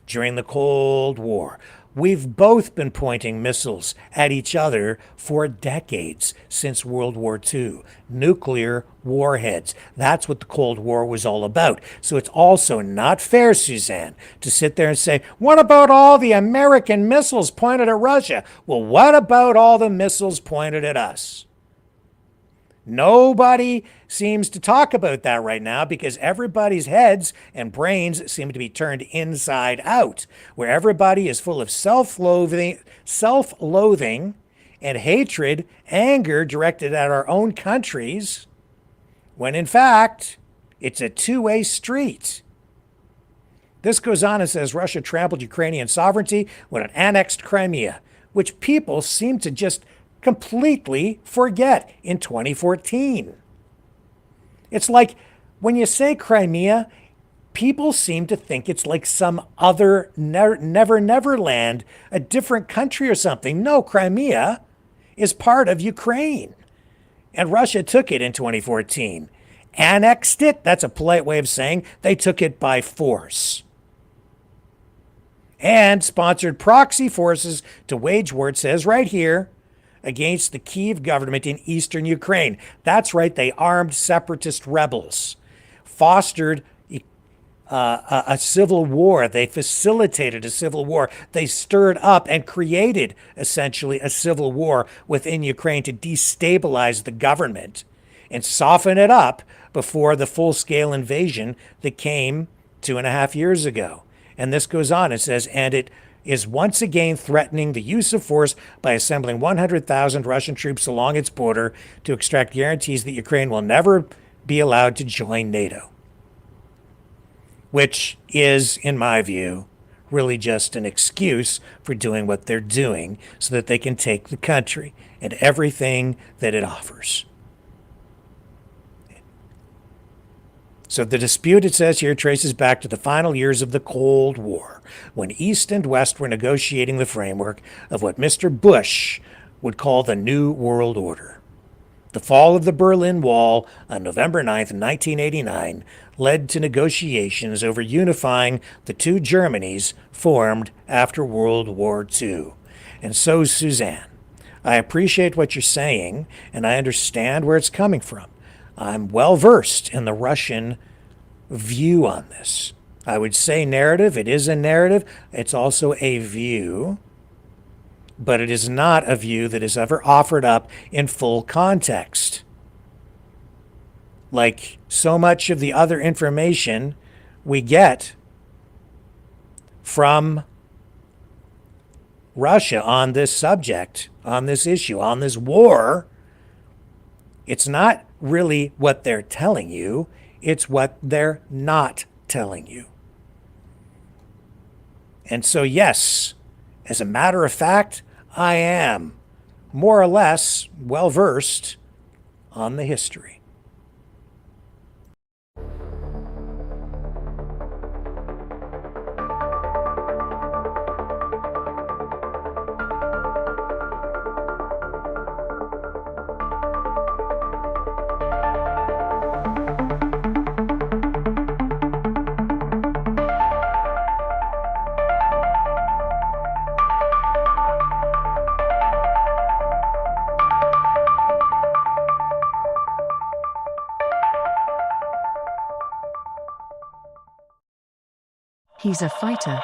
During the Cold War. We've both been pointing missiles at each other for decades since World War II. Nuclear warheads. That's what the Cold War was all about. So it's also not fair, Suzanne, to sit there and say, what about all the American missiles pointed at Russia? Well, what about all the missiles pointed at us? Nobody seems to talk about that right now because everybody's heads and brains seem to be turned inside out, where everybody is full of self-loathing and hatred, anger directed at our own countries, when in fact, it's a two-way street. This goes on and says Russia trampled Ukrainian sovereignty when it annexed Crimea, which people seem to just completely forget in 2014. It's like when you say Crimea, people seem to think it's like some other never land, a different country or something. No, Crimea is part of Ukraine. And Russia took it in 2014. Annexed it, that's a polite way of saying they took it by force. And sponsored proxy forces to wage war, it says right here, against the Kyiv government in eastern Ukraine. That's right, they armed separatist rebels, fostered a civil war. They facilitated a civil war. They stirred up and created, essentially, a civil war within Ukraine to destabilize the government and soften it up before the full-scale invasion that came 2.5 years ago. And this goes on, it says, and it is once again threatening the use of force by assembling 100,000 Russian troops along its border to extract guarantees that Ukraine will never be allowed to join NATO. Which is, in my view, really just an excuse for doing what they're doing so that they can take the country and everything that it offers. So the dispute, it says here, traces back to the final years of the Cold War, when East and West were negotiating the framework of what Mr. Bush would call the New World Order. The fall of the Berlin Wall on November 9th, 1989, led to negotiations over unifying the two Germanys formed after World War II. And so, Suzanne, I appreciate what you're saying, and I understand where it's coming from. I'm well versed in the Russian view on this. I would say narrative. It is a narrative. It's also a view, but it is not a view that is ever offered up in full context. Like so much of the other information we get from Russia on this subject, on this issue, on this war, it's not really what they're telling you, it's what they're not telling you. And so, yes, as a matter of fact, I am more or less well-versed on the history. He's a fighter.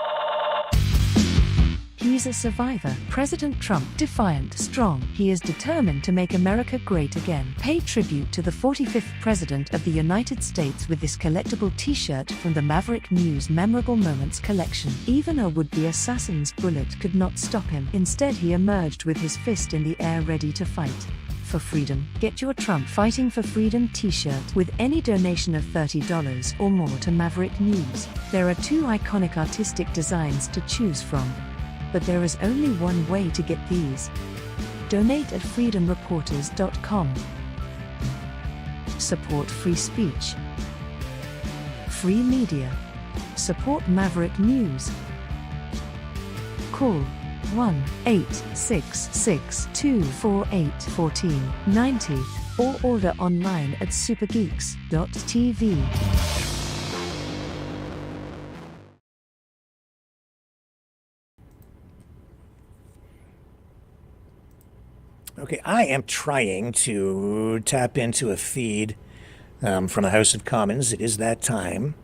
He's a survivor. President Trump, defiant, strong. He is determined to make America great again. Pay tribute to the 45th President of the United States with this collectible t-shirt from the Maverick News Memorable Moments collection. Even a would-be assassin's bullet could not stop him. Instead, he emerged with his fist in the air ready to fight. For freedom. Get your Trump Fighting for Freedom t-shirt with any donation of $30 or more to Maverick News. There are two iconic artistic designs to choose from. But there is only one way to get these. Donate at freedomreporters.com. Support free speech. Free media. Support Maverick News. Call 1-866-248-1490 or order online at supergeeks.tv. Okay, I am trying to tap into a feed from the House of Commons. It is that time,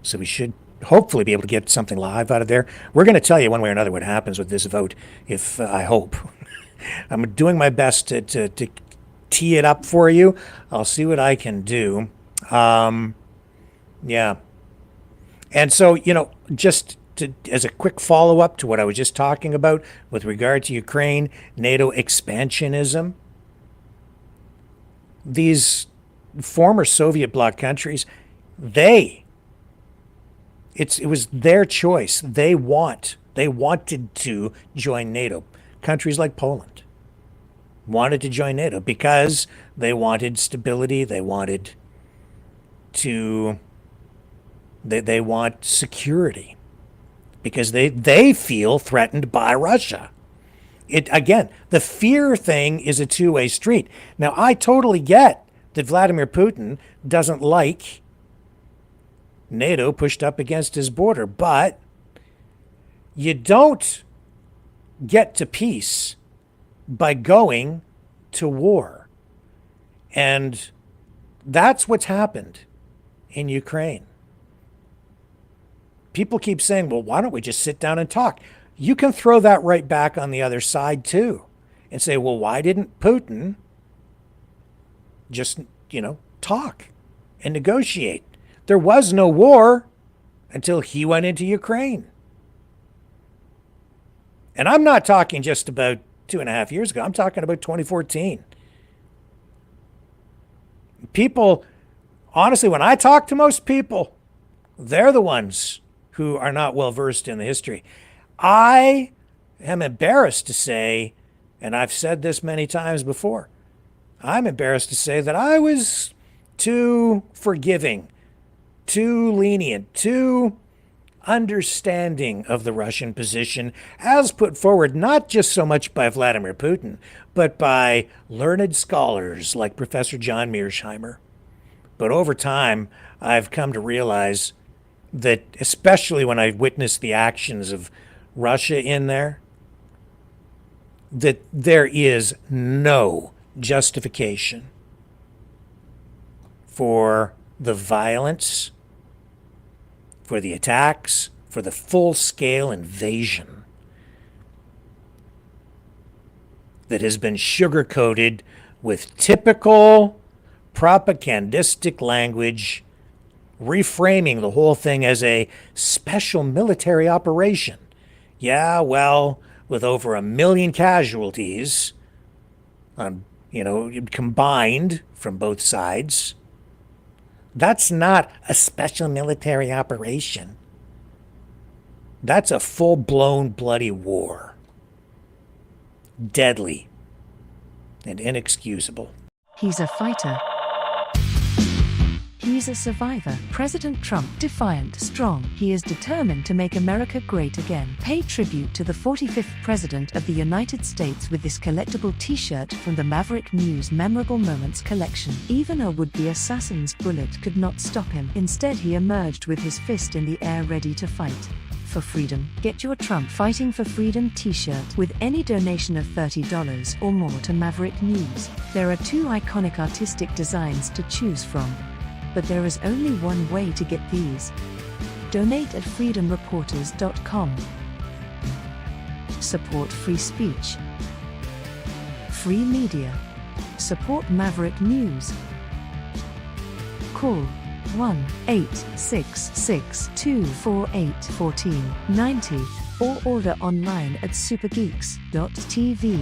so we should hopefully be able to get something live out of there. We're going to tell you one way or another what happens with this vote, if I hope. I'm doing my best to tee it up for you. I'll see what I can do. Yeah. And so, just as a quick follow-up to what I was just talking about with regard to Ukraine, NATO expansionism, these former Soviet bloc countries, it was their choice. They wanted to join NATO. Countries like Poland wanted to join NATO because they wanted stability. They wanted they want security because they feel threatened by Russia. Again, the fear thing is a two-way street. Now, I totally get that Vladimir Putin doesn't like NATO pushed up against his border, but you don't get to peace by going to war. And that's what's happened in Ukraine. People keep saying, well, why don't we just sit down and talk? You can throw that right back on the other side too and say, well, why didn't Putin just, talk and negotiate? There was no war until he went into Ukraine. And I'm not talking just about 2.5 years ago. I'm talking about 2014. People, honestly, when I talk to most people, they're the ones who are not well versed in the history. I am embarrassed to say, and I've said this many times before, I'm embarrassed to say that I was too forgiving, too lenient, too understanding of the Russian position as put forward not just so much by Vladimir Putin, but by learned scholars like Professor John Mearsheimer. But over time, I've come to realize that, especially when I witnessed the actions of Russia in there, that there is no justification for the violence, for the attacks, for the full-scale invasion that has been sugar-coated with typical propagandistic language, reframing the whole thing as a special military operation. Yeah, well, with over 1 million casualties, combined from both sides, that's not a special military operation. That's a full-blown bloody war. Deadly and inexcusable. He's a fighter. He's a survivor. President Trump, defiant, strong. He is determined to make America great again. Pay tribute to the 45th President of the United States with this collectible t-shirt from the Maverick News Memorable Moments collection. Even a would-be assassin's bullet could not stop him. Instead, he emerged with his fist in the air ready to fight. For freedom. Get your Trump Fighting for Freedom t-shirt with any donation of $30 or more to Maverick News. There are 2 iconic artistic designs to choose from. But there is only one way to get these. Donate at freedomreporters.com. Support free speech. Free media. Support Maverick News. Call 1-866-248-1490 or order online at supergeeks.tv.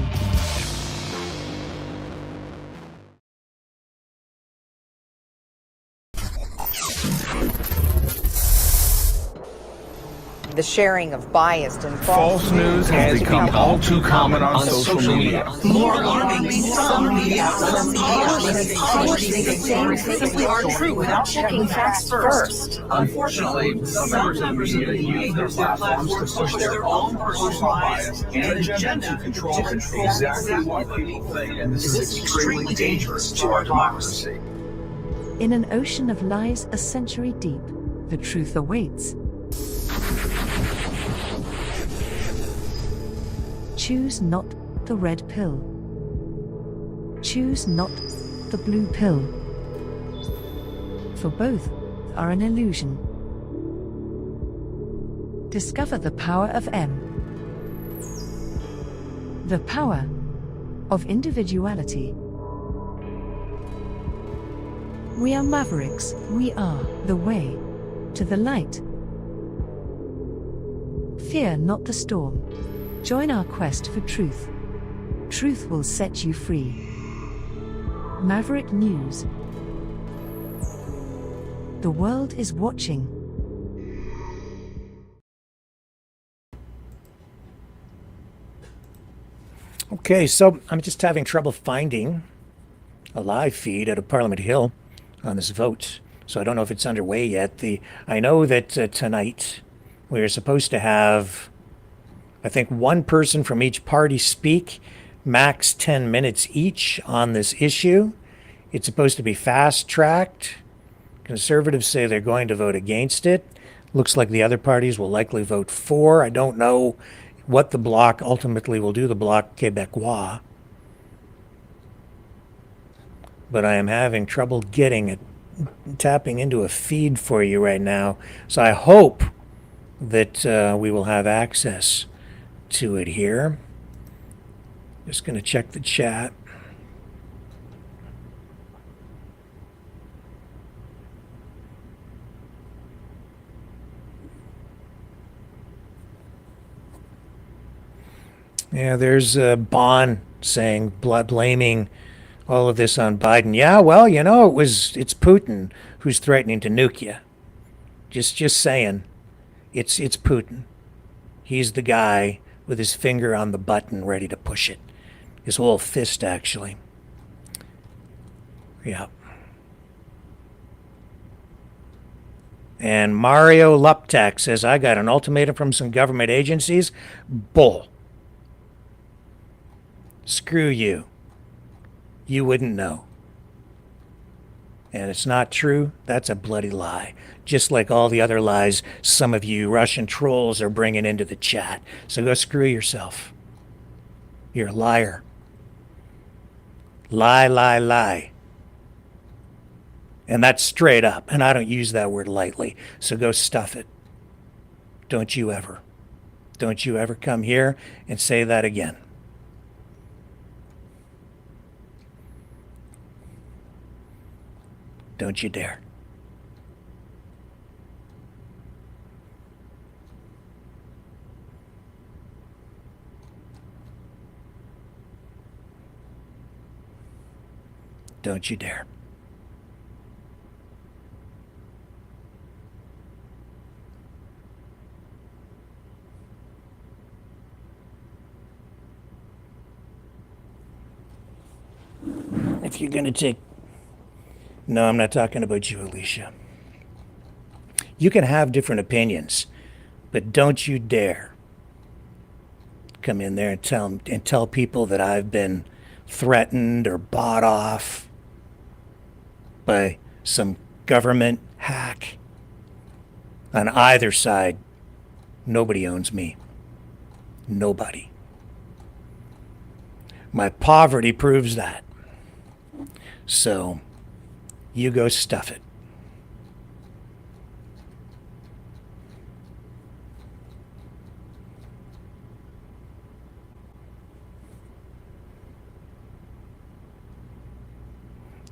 The sharing of biased and false news has become all too common on social media. More alarmingly, some media outlets publishing things they simply aren't true without checking facts first. Unfortunately, some members of the media use their platforms to push their own personal bias and agenda to control exactly what people think, and this is extremely dangerous to our democracy. In an ocean of lies a century deep, the truth awaits. Choose not the red pill. choose not the blue pill. For both are an illusion. Discover the power of M. The power of individuality. We are Mavericks. We are the way to the light. Fear not the storm. Join our quest for truth. Truth will set you free. Maverick News. The world is watching. Okay, so I'm just having trouble finding a live feed out of Parliament Hill on this vote. So I don't know if it's underway yet. I know that tonight we are supposed to have, I think, one person from each party speak, max 10 minutes each on this issue. It's supposed to be fast-tracked. Conservatives say they're going to vote against it. Looks like the other parties will likely vote for. I don't know what the Bloc ultimately will do, the Bloc Québécois. But I am having trouble getting it, tapping into a feed for you right now. So I hope that we will have access to it here. Just going to check the chat. Yeah, there's Bon saying, blaming all of this on Biden. Yeah, well, you know, it's Putin who's threatening to nuke you. Just saying, it's Putin. He's the guy with his finger on the button ready to push it. His whole fist, actually. Yeah. And Mario Luptak says, I got an ultimatum from some government agencies. Bull. Screw you. You wouldn't know. And it's not true. That's a bloody lie. Just like all the other lies some of you Russian trolls are bringing into the chat. So go screw yourself. You're a liar. Lie, lie, lie. And that's straight up. And I don't use that word lightly. So go stuff it. Don't you ever. Don't you ever come here and say that again. Don't you dare. Don't you dare. If you're going to take... No, I'm not talking about you, Alicia. You can have different opinions, but don't you dare come in there and tell people that I've been threatened or bought off by some government hack. On either side, nobody owns me. Nobody. My poverty proves that. So... you go stuff it.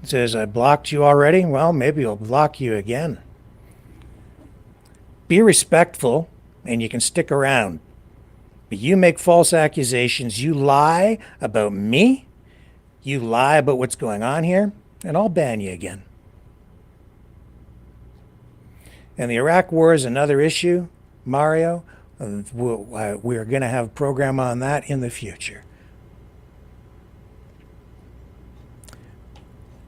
It says, I blocked you already? Well, maybe I'll block you again. Be respectful, and you can stick around. But you make false accusations. You lie about me. You lie about what's going on here, and I'll ban you again. And the Iraq War is another issue, Mario. We're going to have a program on that in the future.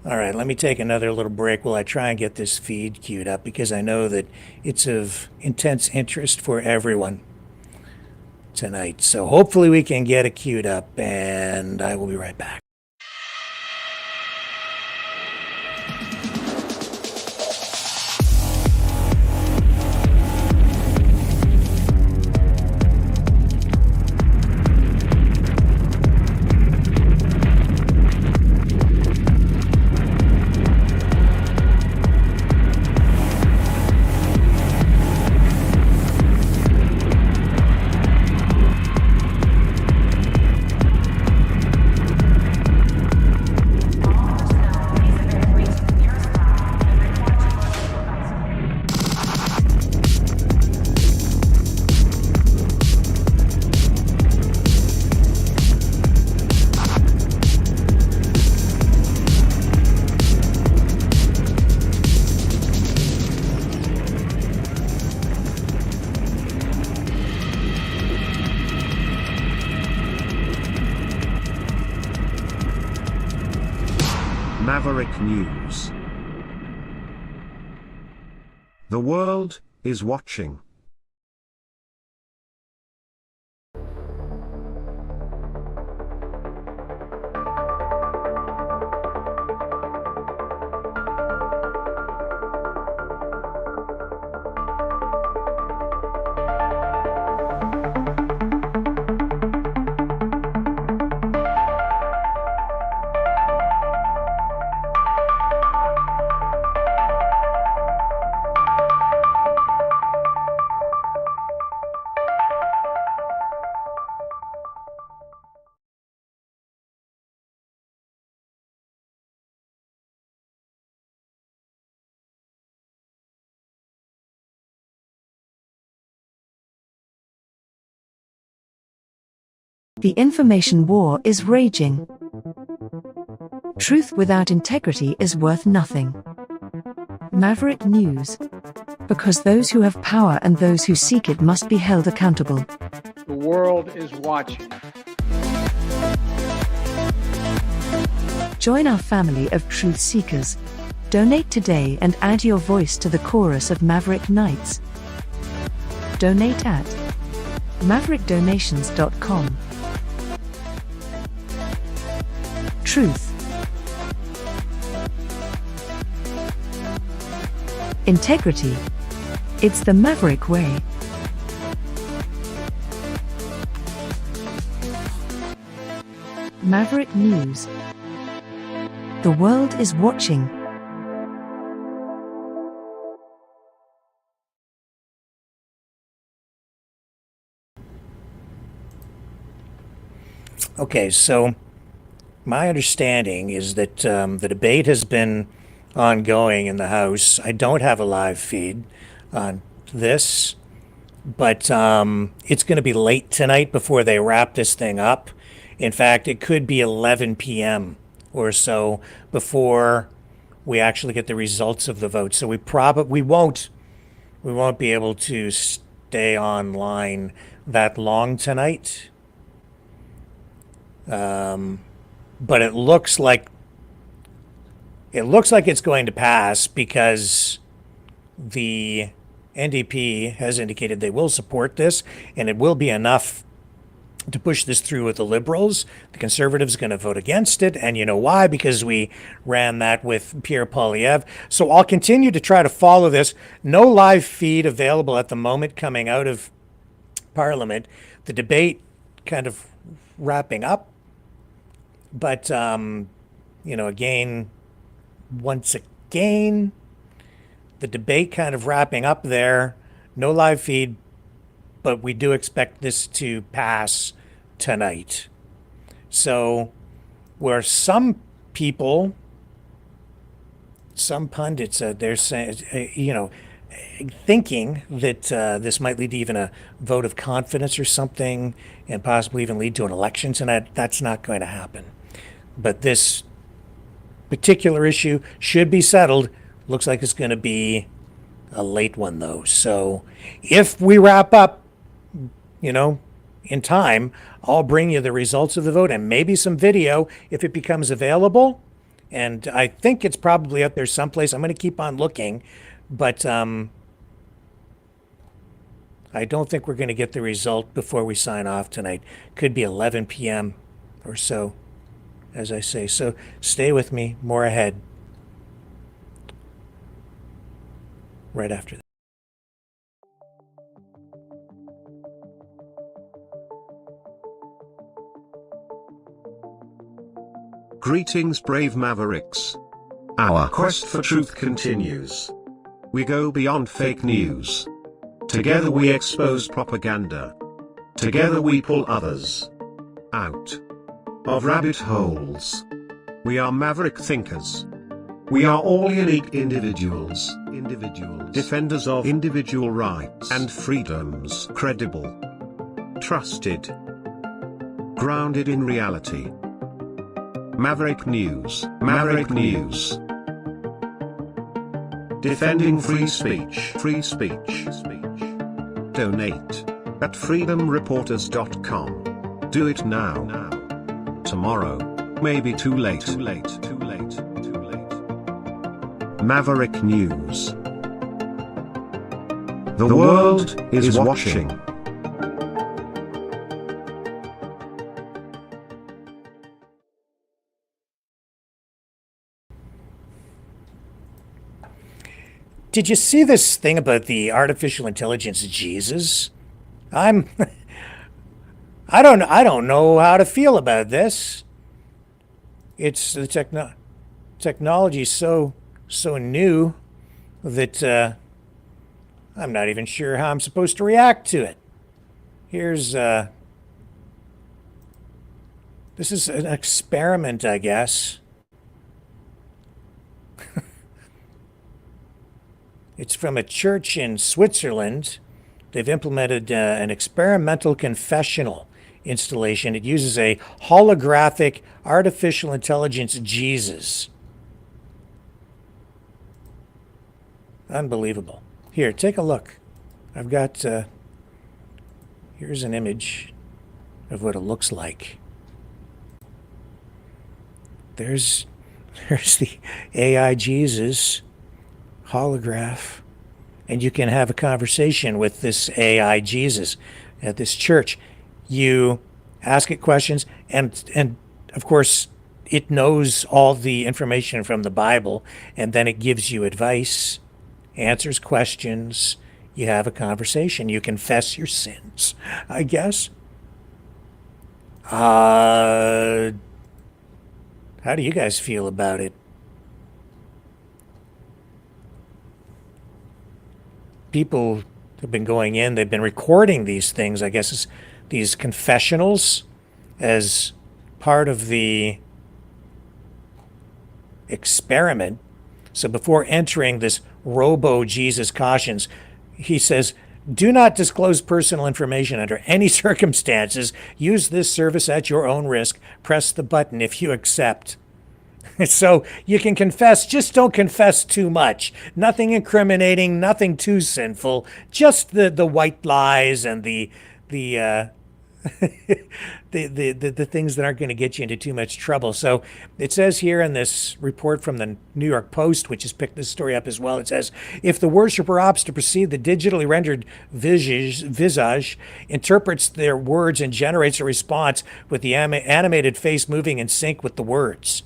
All right, let me take another little break while I try and get this feed queued up, because I know that it's of intense interest for everyone tonight. So hopefully we can get it queued up, and I will be right back. Maverick News. The world is watching. The information war is raging. Truth without integrity is worth nothing. Maverick News. Because those who have power and those who seek it must be held accountable. The world is watching. Join our family of truth seekers. Donate today and add your voice to the chorus of Maverick Knights. Donate at maverickdonations.com. Truth. Integrity. It's the Maverick way. Maverick News. The world is watching. Okay, so my understanding is that the debate has been ongoing in the House. I don't have a live feed on this, but it's going to be late tonight before they wrap this thing up. In fact, it could be 11 p.m. or so before we actually get the results of the vote. So we won't be able to stay online that long tonight. But it looks like it's going to pass because the NDP has indicated they will support this, and it will be enough to push this through with the Liberals. The Conservatives are going to vote against it, and you know why? Because we ran that with Pierre Poilievre. So I'll continue to try to follow this. No live feed available at the moment coming out of Parliament. The debate kind of wrapping up. But, once again, the debate kind of wrapping up there. No live feed, but we do expect this to pass tonight. So, where some people, some pundits, they're saying, thinking that this might lead to even a vote of confidence or something, and possibly even lead to an election tonight, that's not going to happen. But this particular issue should be settled. Looks like it's going to be a late one, though. So if we wrap up, in time, I'll bring you the results of the vote and maybe some video if it becomes available. And I think it's probably up there someplace. I'm going to keep on looking, but I don't think we're going to get the result before we sign off tonight. Could be 11 p.m. or so, as I say. So stay with me. More ahead. Right after that. Greetings, brave Mavericks. Our quest for truth continues. We go beyond fake news. Together we expose propaganda. Together we pull others out of rabbit holes. We are maverick thinkers. We are all unique individuals, defenders of individual rights and freedoms, credible, trusted, grounded in reality. Maverick News, Maverick News. Defending free speech, Donate at freedomreporters.com. Do it now. Tomorrow may be too late. Maverick News. The world is watching. Did you see this thing about the artificial intelligence Jesus? I don't know how to feel about this. It's the technology is so new that I'm not even sure how I'm supposed to react to it. Here's this is an experiment, I guess. It's from a church in Switzerland. They've implemented an experimental confessional installation. It uses a holographic artificial intelligence Jesus. Unbelievable. Here, take a look. I've got, here's an image of what it looks like. There's the AI Jesus holograph, and you can have a conversation with this AI Jesus at this church. You ask it questions, and of course it knows all the information from the Bible, and then it gives you advice, answers questions, you have a conversation, you confess your sins, I guess. How do you guys feel about it? People have been going in, they've been recording these things, I guess, these confessionals as part of the experiment. So before entering, this robo-Jesus cautions, he says, do not disclose personal information under any circumstances. Use this service at your own risk. Press the button if you accept. So you can confess, just don't confess too much. Nothing incriminating, nothing too sinful, just the white lies and the things that aren't going to get you into too much trouble. So it says here in this report from the New York Post, which has picked this story up as well, it says, if the worshiper opts to perceive the digitally rendered visage, interprets their words, and generates a response with the animated face moving in sync with the words.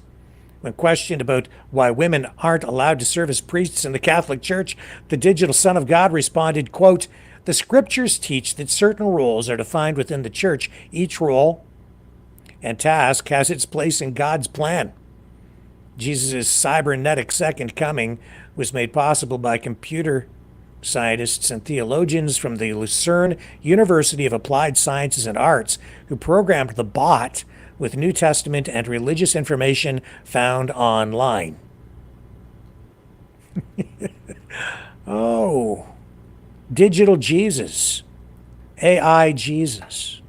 When questioned about why women aren't allowed to serve as priests in the Catholic Church, the digital Son of God responded, quote, the scriptures teach that certain roles are defined within the church. Each role and task has its place in God's plan. Jesus' cybernetic second coming was made possible by computer scientists and theologians from the Lucerne University of Applied Sciences and Arts who programmed the bot with New Testament and religious information found online. Oh, digital Jesus, AI Jesus.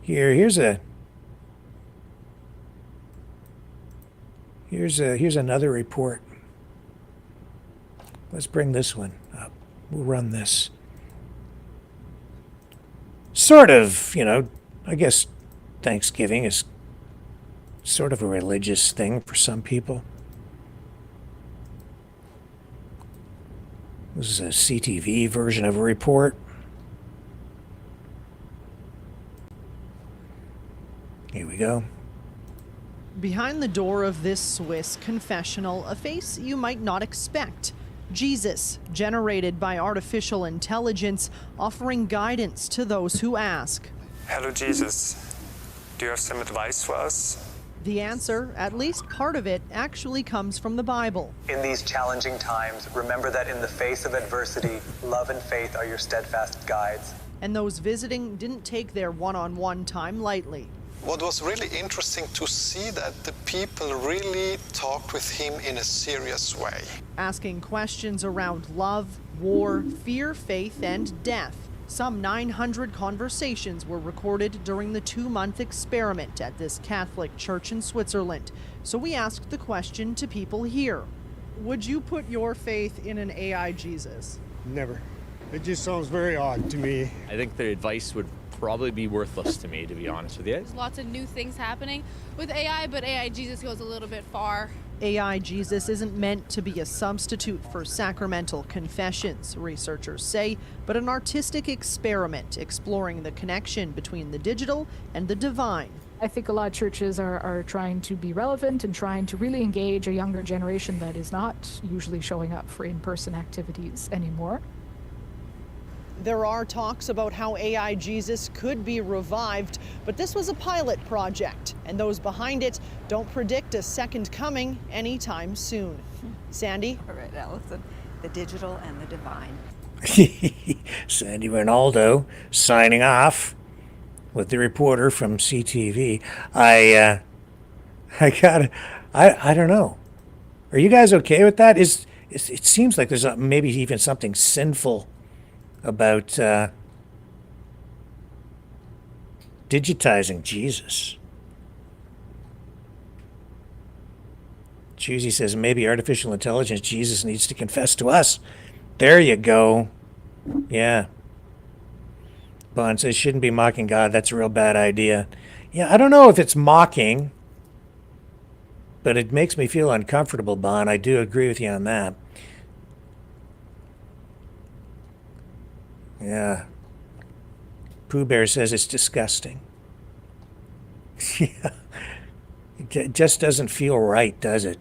Here's another report. Let's bring this one up. We'll run this. Sort of, I guess Thanksgiving is sort of a religious thing for some people. This is a CTV version of a report. Here we go. Behind the door of this Swiss confessional, a face you might not expect. Jesus, generated by artificial intelligence, offering guidance to those who ask. Hello, Jesus. Do you have some advice for us? The answer, at least part of it, actually comes from the Bible. In these challenging times, remember that in the face of adversity, love and faith are your steadfast guides. And those visiting didn't take their one-on-one time lightly. What was really interesting to see that the people really talked with him in a serious way. Asking questions around love, war, fear, faith, and death. Some 900 conversations were recorded during the 2-month experiment at this Catholic church in Switzerland. So we asked the question to people here. Would you put your faith in an AI Jesus? Never. It just sounds very odd to me. I think the advice would probably be worthless to me, to be honest with you. There's lots of new things happening with AI, but AI Jesus goes a little bit far. AI Jesus isn't meant to be a substitute for sacramental confessions, researchers say, but an artistic experiment exploring the connection between the digital and the divine. I think a lot of churches are trying to be relevant and trying to really engage a younger generation that is not usually showing up for in-person activities anymore. There are talks about how AI Jesus could be revived, but this was a pilot project, and those behind it don't predict a second coming anytime soon. Sandy? All right, Allison. The digital and the divine. Sandy Ronaldo signing off with the reporter from CTV. I don't know. Are you guys okay with that? It seems like there's maybe even something sinful about digitizing Jesus. Choosy says maybe artificial intelligence Jesus needs to confess to us. There you go. Yeah. Bond says shouldn't be mocking God. That's a real bad idea. Yeah, I don't know if it's mocking, but it makes me feel uncomfortable, Bond. I do agree with you on that. Yeah. Pooh Bear says it's disgusting. Yeah. It just doesn't feel right, does it?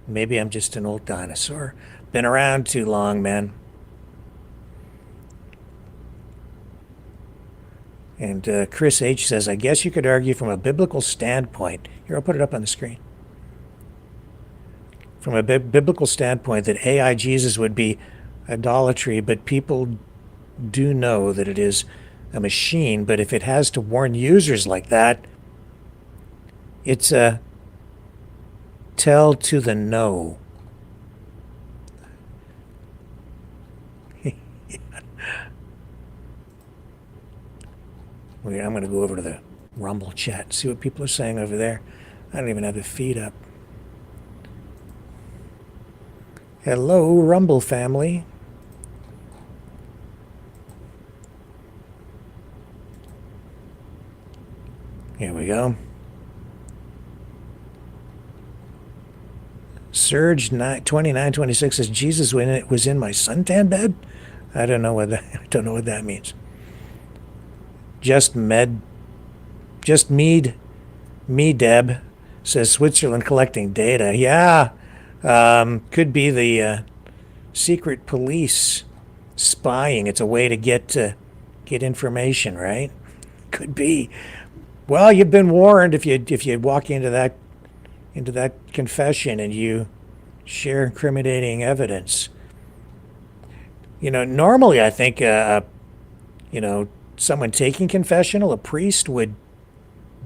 Maybe I'm just an old dinosaur. Been around too long, man. And Chris H. says, I guess you could argue from a biblical standpoint. Here, I'll put it up on the screen. From a biblical standpoint, that AI Jesus would be idolatry, but people do know that it is a machine. But if it has to warn users like that, it's a tell to the no. I'm going to go over to the Rumble chat and see what people are saying over there. I don't even have the feed up. Hello, Rumble family. Here we go. Surge 2926 says Jesus was in my suntan bed. I don't know what that means. Just Deb says Switzerland collecting data. Yeah, could be the secret police spying. It's a way to get information, right? Could be. Well, you've been warned if you walk into that confession and you share incriminating evidence. Normally I think someone taking confessional, a priest, would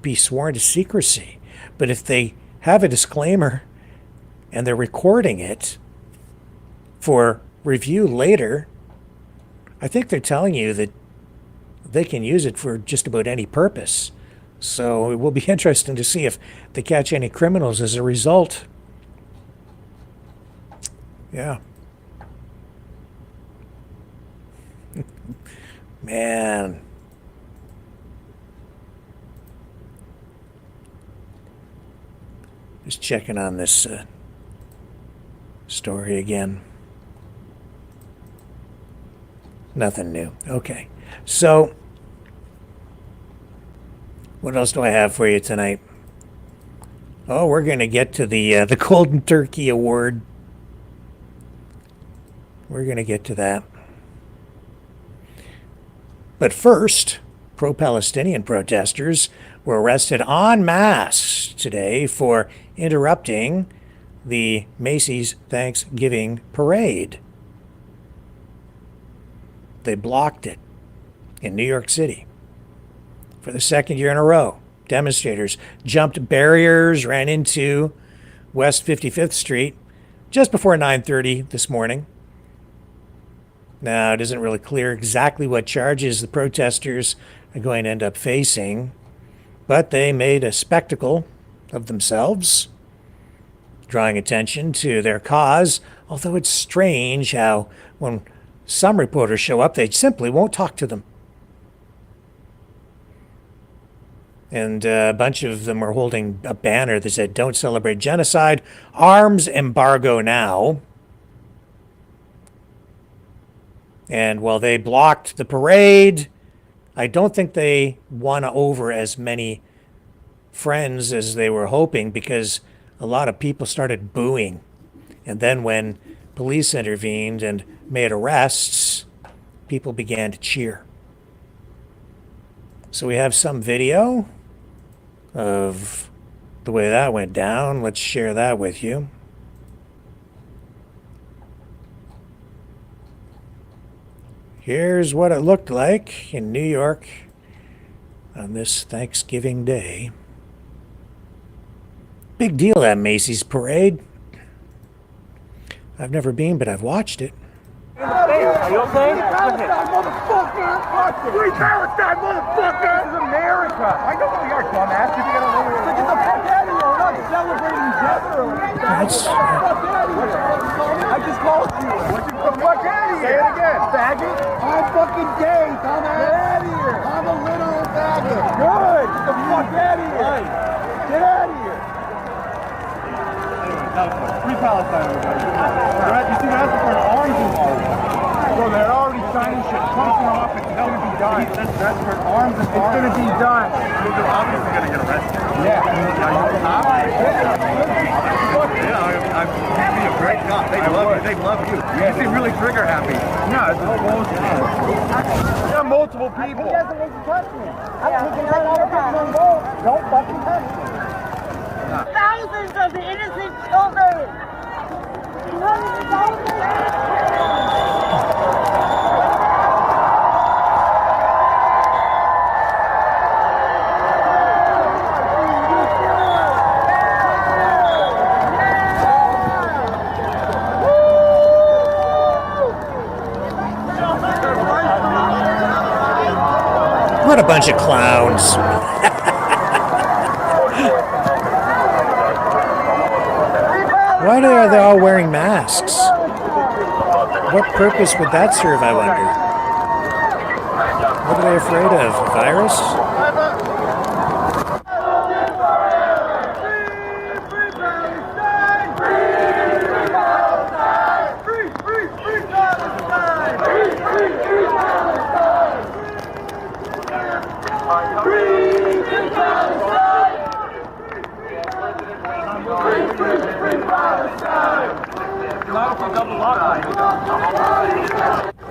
be sworn to secrecy. But if they have a disclaimer and they're recording it for review later, I think they're telling you that they can use it for just about any purpose. So it will be interesting to see if they catch any criminals as a result. Yeah. Man. Just checking on this story again. Nothing new. Okay. So, what else do I have for you tonight? Oh, we're going to get to the Golden Turkey Award. We're going to get to that. But first, pro-Palestinian protesters were arrested en masse today for interrupting the Macy's Thanksgiving parade. They blocked it in New York City. For the second year in a row, demonstrators jumped barriers, ran into West 55th Street just before 9:30 this morning. Now, it isn't really clear exactly what charges the protesters are going to end up facing, but they made a spectacle of themselves, drawing attention to their cause, although it's strange how when some reporters show up, they simply won't talk to them. And a bunch of them were holding a banner that said, "Don't celebrate genocide, arms embargo now." And while they blocked the parade, I don't think they won over as many friends as they were hoping, because a lot of people started booing. And then when police intervened and made arrests, people began to cheer. So we have some video of the way that went down. Let's share that with you. Here's what it looked like in New York on this Thanksgiving Day. Big deal, that Macy's parade. I've never been, but I've watched it. Are you okay? Palestine, motherfucker! Free Palestine, motherfucker! This is America! I know who you are, dumbass. You gotta know where you're the fuck out of here! We're not celebrating death or That's... Get the fuck out of here! I just called you! What'd you come fuck out of here? Say it again, faggot! I'm fucking gay, dumbass! Get out of here! I'm a literal faggot! Good! Get the fuck out of here! Get out of here! Free Palestine, everybody. You see, that's for an arms embargo. Bro, they're already signing shit. Trump's off. It's going to be done. That's for arms embargo. It's going to be done. They're obviously going to get arrested. Yeah. You'd be a great cop. They love you. They love you. You seem really trigger happy. No, it's bullshit. There are multiple people. He doesn't need to touch me. Don't fucking touch me. Thousands of innocent children! What a bunch of clowns. Why are they all wearing masks? What purpose would that serve, I wonder? What are they afraid of? A virus?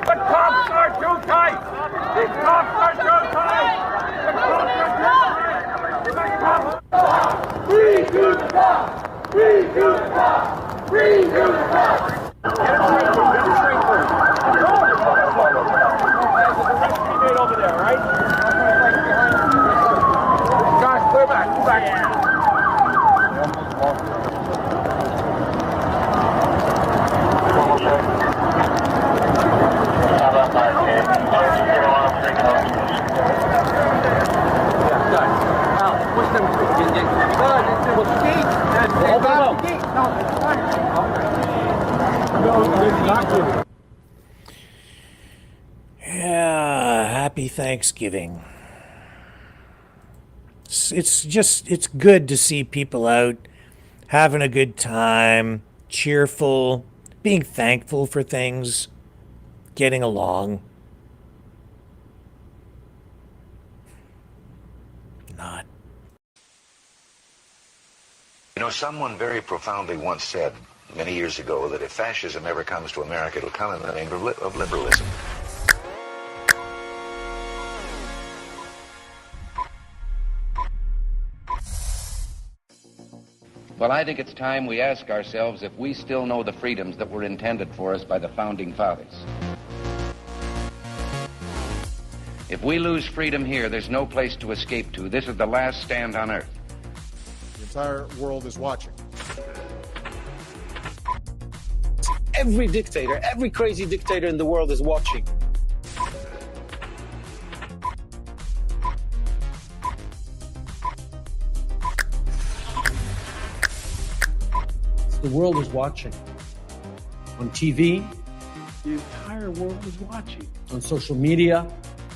The cops are too tight! The cops are too tight! The cops are too tight! Free to the cops! Free to the cops! Free to the cops! Get a straight through. Over there, right? Guys, clear back. Move back. Yeah, happy Thanksgiving. It's good to see people out having a good time, cheerful, being thankful for things, getting along. Not. You know, someone very profoundly once said many years ago that if fascism ever comes to America, it'll come in the name of liberalism. Well, I think it's time we ask ourselves if we still know the freedoms that were intended for us by the Founding Fathers. If we lose freedom here, there's no place to escape to. This is the last stand on Earth. The entire world is watching. Every dictator, every crazy dictator in the world is watching. The world is watching. On TV. The entire world is watching. On social media.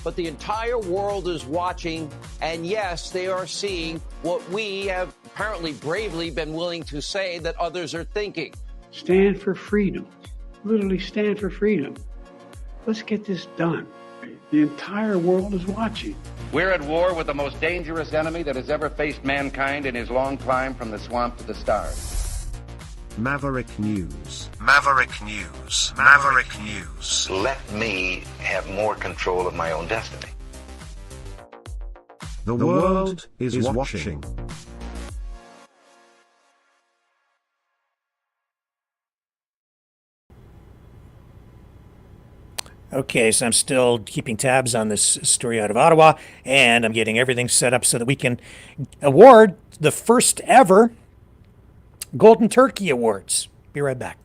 but the entire world is watching, and yes, they are seeing what we have apparently bravely been willing to say that others are thinking. Stand for freedom. Literally stand for freedom. Let's get this done. The entire world is watching. We're at war with the most dangerous enemy that has ever faced mankind in his long climb from the swamp to the stars. Maverick News. Maverick News. Maverick News. Let me have more control of my own destiny. The world is watching. Okay, so I'm still keeping tabs on this story out of Ottawa, and I'm getting everything set up so that we can award the first ever Golden Turkey Awards. Be right back.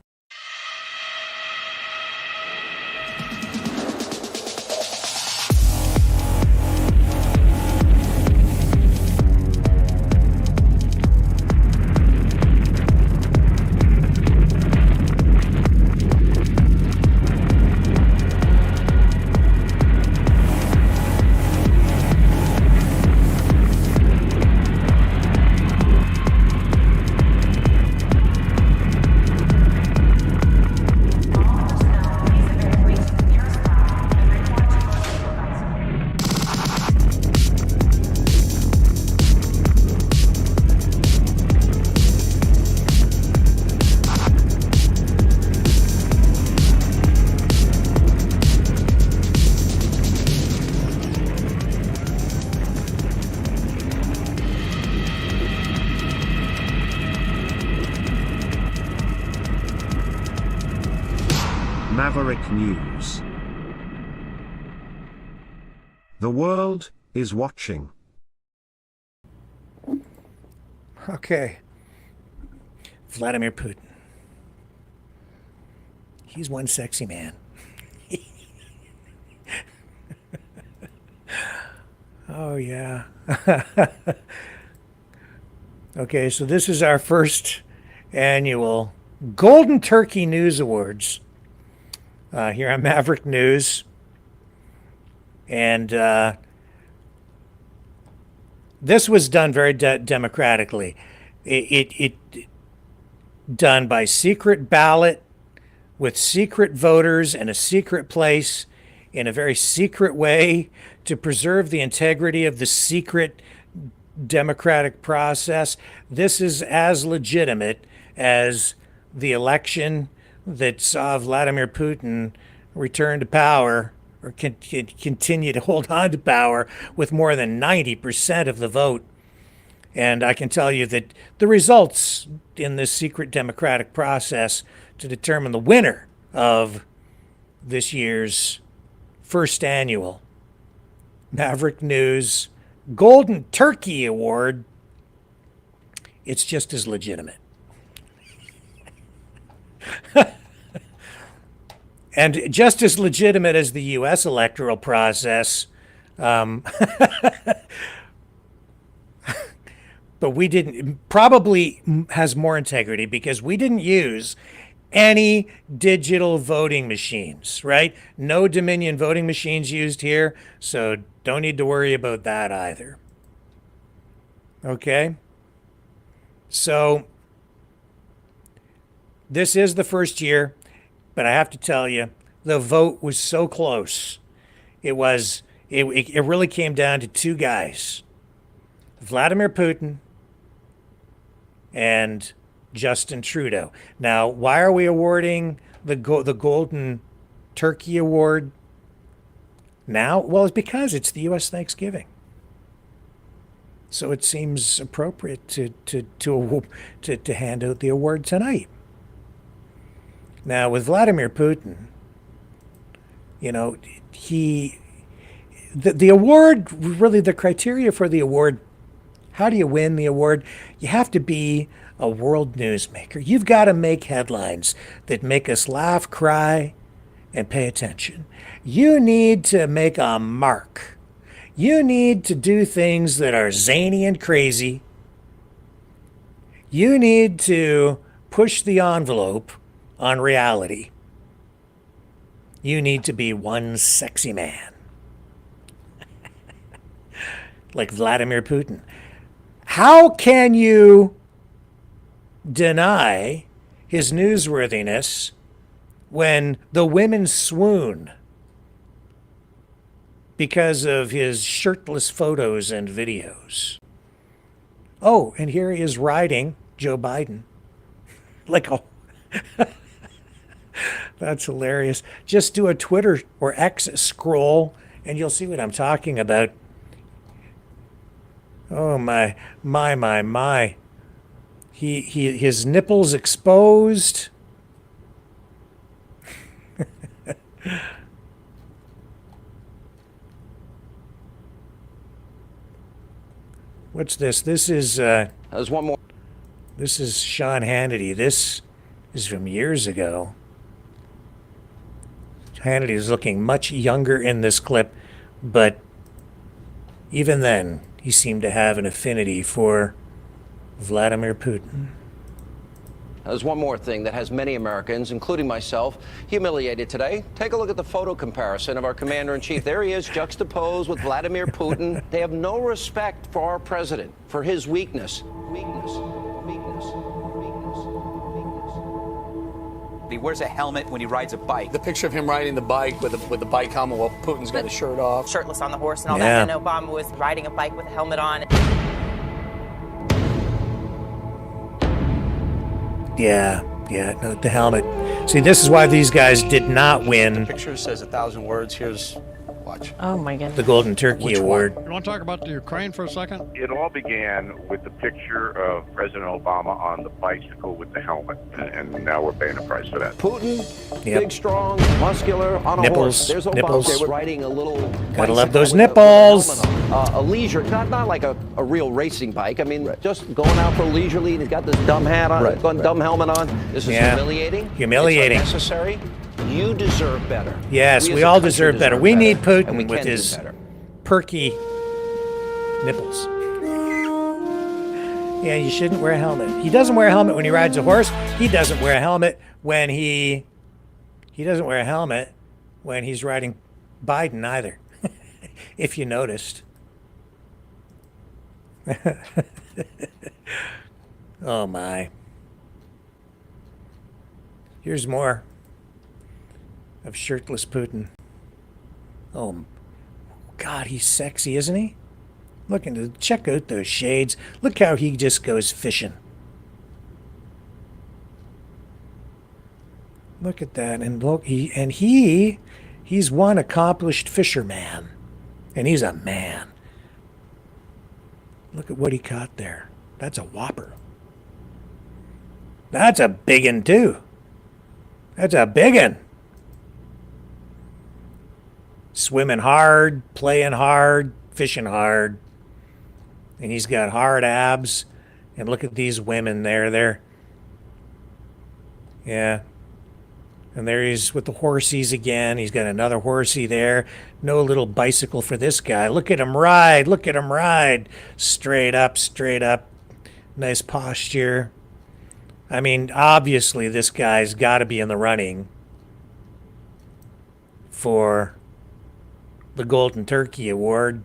Maverick News. The world is watching. Okay. Vladimir Putin. He's one sexy man. Oh, yeah. Okay, so this is our first annual Golden Turkey News Awards here on Maverick News. And this was done very democratically. It done by secret ballot with secret voters in a secret place in a very secret way to preserve the integrity of the secret democratic process. This is as legitimate as the election that saw Vladimir Putin return to power or continue to hold on to power with more than 90% of the vote. And I can tell you that the results in this secret democratic process to determine the winner of this year's first annual Maverick News Golden Turkey Award, it's just as legitimate. And just as legitimate as the U.S. electoral process. But we didn't, probably has more integrity because we didn't use any digital voting machines, right? No Dominion voting machines used here, so don't need to worry about that either. Okay? So, this is the first year, but I have to tell you, the vote was so close. It really came down to two guys, Vladimir Putin and Justin Trudeau. Now, why are we awarding the Golden Turkey Award now? Well, it's because it's the U.S. Thanksgiving. So it seems appropriate to hand out the award tonight. Now, with Vladimir Putin, you know, the award, really the criteria for the award, how do you win the award? You have to be a world newsmaker. You've got to make headlines that make us laugh, cry, and pay attention. You need to make a mark. You need to do things that are zany and crazy. You need to push the envelope on reality. You need to be one sexy man. like Vladimir Putin. How can you deny his newsworthiness when the women swoon because of his shirtless photos and videos? Oh, and here he is riding Joe Biden. Like a... That's hilarious. Just do a Twitter or X scroll and you'll see what I'm talking about. Oh my. His nipples exposed. What's this? This is There's one more. This is Sean Hannity. This is from years ago. Hannity is looking much younger in this clip, but even then, he seemed to have an affinity for Vladimir Putin. There's one more thing that has many Americans, including myself, humiliated today. Take a look at the photo comparison of our commander-in-chief. There he is, juxtaposed with Vladimir Putin. They have no respect for our president, for his weakness. He wears a helmet when he rides a bike. The picture of him riding the bike with the bike helmet while Putin's got his shirt off. Shirtless on the horse and all that. And Obama was riding a bike with a helmet on. Yeah, no, the helmet. See, this is why these guys did not win. The picture says 1,000 words. Here's, watch. Oh my goodness. The Golden Turkey Award. You want to talk about the Ukraine for a second? It all began with the picture of President Obama on the bicycle with the helmet, and now we're paying a price for that. Putin, big, strong, muscular, on a horse. There's Obama riding a little. Gotta love those nipples. A leisure, not like a real racing bike. I mean, just going out for leisurely. And he's got this dumb hat on, dumb helmet on. This is humiliating. Humiliating. It's unnecessary. You deserve better. Yes, we all deserve better. We need Putin with his perky nipples. Yeah, you shouldn't wear a helmet. He doesn't wear a helmet when he rides a horse. He doesn't wear a helmet when he doesn't wear a helmet when he's riding Biden either. If you noticed. Oh my. Here's more of shirtless Putin. Oh, God, he's sexy, isn't he? Check out those shades. Look how he just goes fishing. Look at that, and look, he's one accomplished fisherman, and he's a man. Look at what he caught there. That's a whopper. That's a big un too. That's a big un. Swimming hard, playing hard, fishing hard. And he's got hard abs. And look at these women there. Yeah. And there he's with the horsies again. He's got another horsey there. No little bicycle for this guy. Look at him ride. Look at him ride. Straight up. Nice posture. I mean, obviously this guy's got to be in the running for the Golden Turkey Award.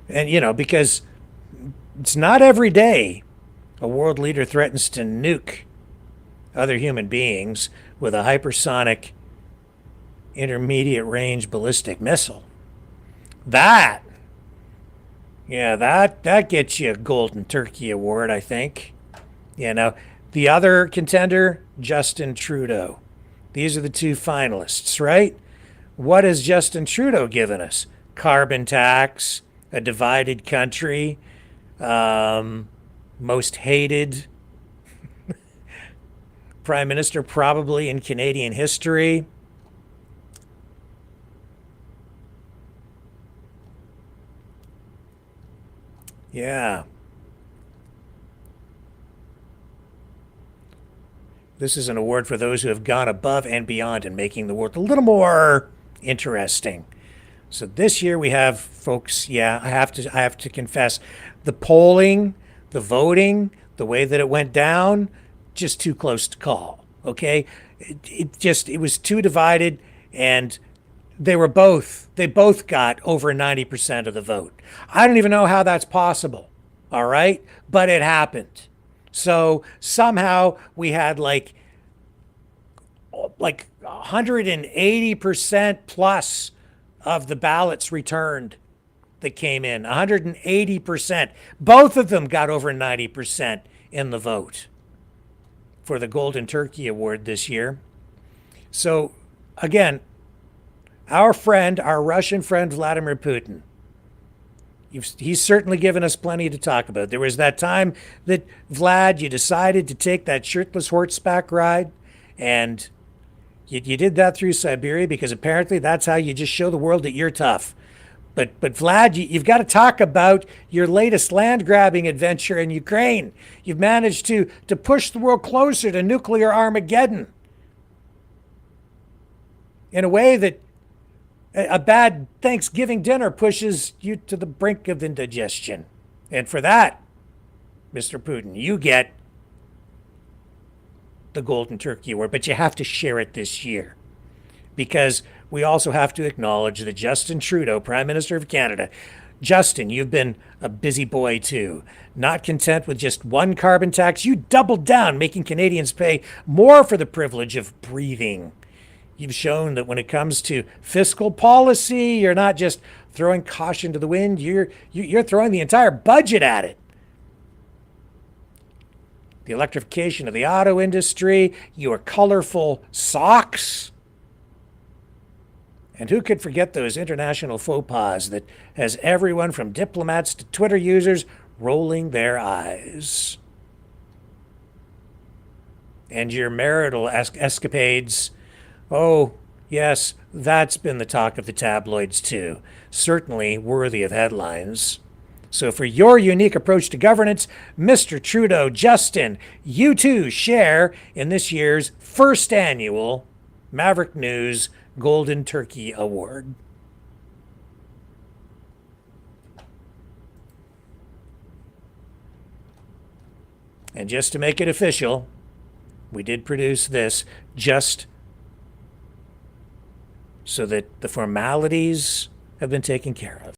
And, because it's not every day a world leader threatens to nuke other human beings with a hypersonic intermediate range ballistic missile. That gets you a Golden Turkey Award, I think. The other contender, Justin Trudeau. These are the two finalists, right? What has Justin Trudeau given us? Carbon tax, a divided country, most hated prime minister probably in Canadian history. Yeah. This is an award for those who have gone above and beyond in making the world a little more interesting. So this year we have, folks, I have to confess, the polling, the voting, the way that it went down, just too close to call. Okay? It was too divided, and they both got over 90% of the vote. I don't even know how that's possible. All right. But it happened. So somehow we had like 180% plus of the ballots returned that came in. 180%. Both of them got over 90% in the vote for the Golden Turkey Award this year. So again, our Russian friend Vladimir Putin, he's certainly given us plenty to talk about. There was that time that Vlad, you decided to take that shirtless horseback ride, and you did that through Siberia because apparently that's how you just show the world that you're tough. But Vlad, you've got to talk about your latest land grabbing adventure in Ukraine. You've managed to push the world closer to nuclear Armageddon in a way that a bad Thanksgiving dinner pushes you to the brink of indigestion. And for that, Mr. Putin, you get the Golden Turkey Award, but you have to share it this year because we also have to acknowledge that Justin Trudeau, Prime Minister of Canada, Justin, you've been a busy boy too. Not content with just one carbon tax, you doubled down, making Canadians pay more for the privilege of breathing. You've shown that when it comes to fiscal policy, you're not just throwing caution to the wind, you're throwing the entire budget at it. The electrification of the auto industry, your colorful socks. And who could forget those international faux pas that has everyone from diplomats to Twitter users rolling their eyes? And your marital escapades. Oh, yes, that's been the talk of the tabloids too. Certainly worthy of headlines. So for your unique approach to governance, Mr. Trudeau, Justin, you too share in this year's first annual Maverick News Golden Turkey Award. And just to make it official, we did produce this just so that the formalities have been taken care of.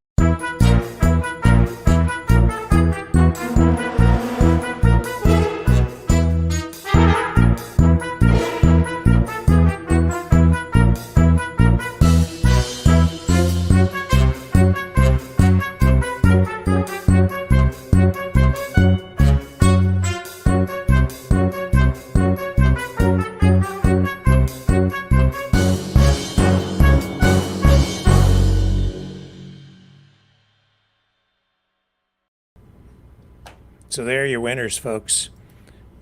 So there are your winners, folks.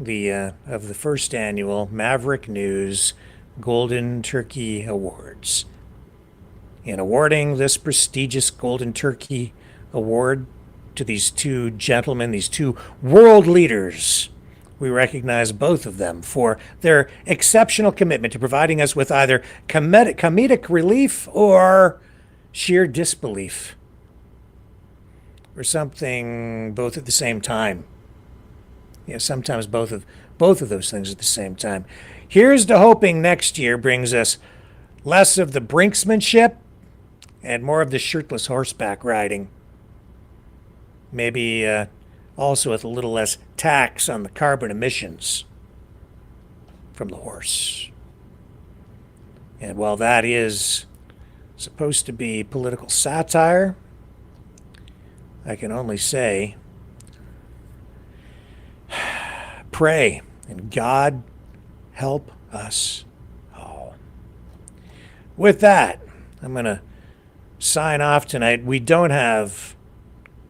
Of the first annual Maverick News Golden Turkey Awards. In awarding this prestigious Golden Turkey Award to these two gentlemen, these two world leaders, we recognize both of them for their exceptional commitment to providing us with either comedic relief or sheer disbelief. Or something both at the same time. Yeah, sometimes both of those things at the same time. Here's to hoping next year brings us less of the brinksmanship and more of the shirtless horseback riding. Maybe also with a little less tax on the carbon emissions from the horse. And while that is supposed to be political satire, I can only say, pray and God help us all. With that, I'm going to sign off tonight. We don't have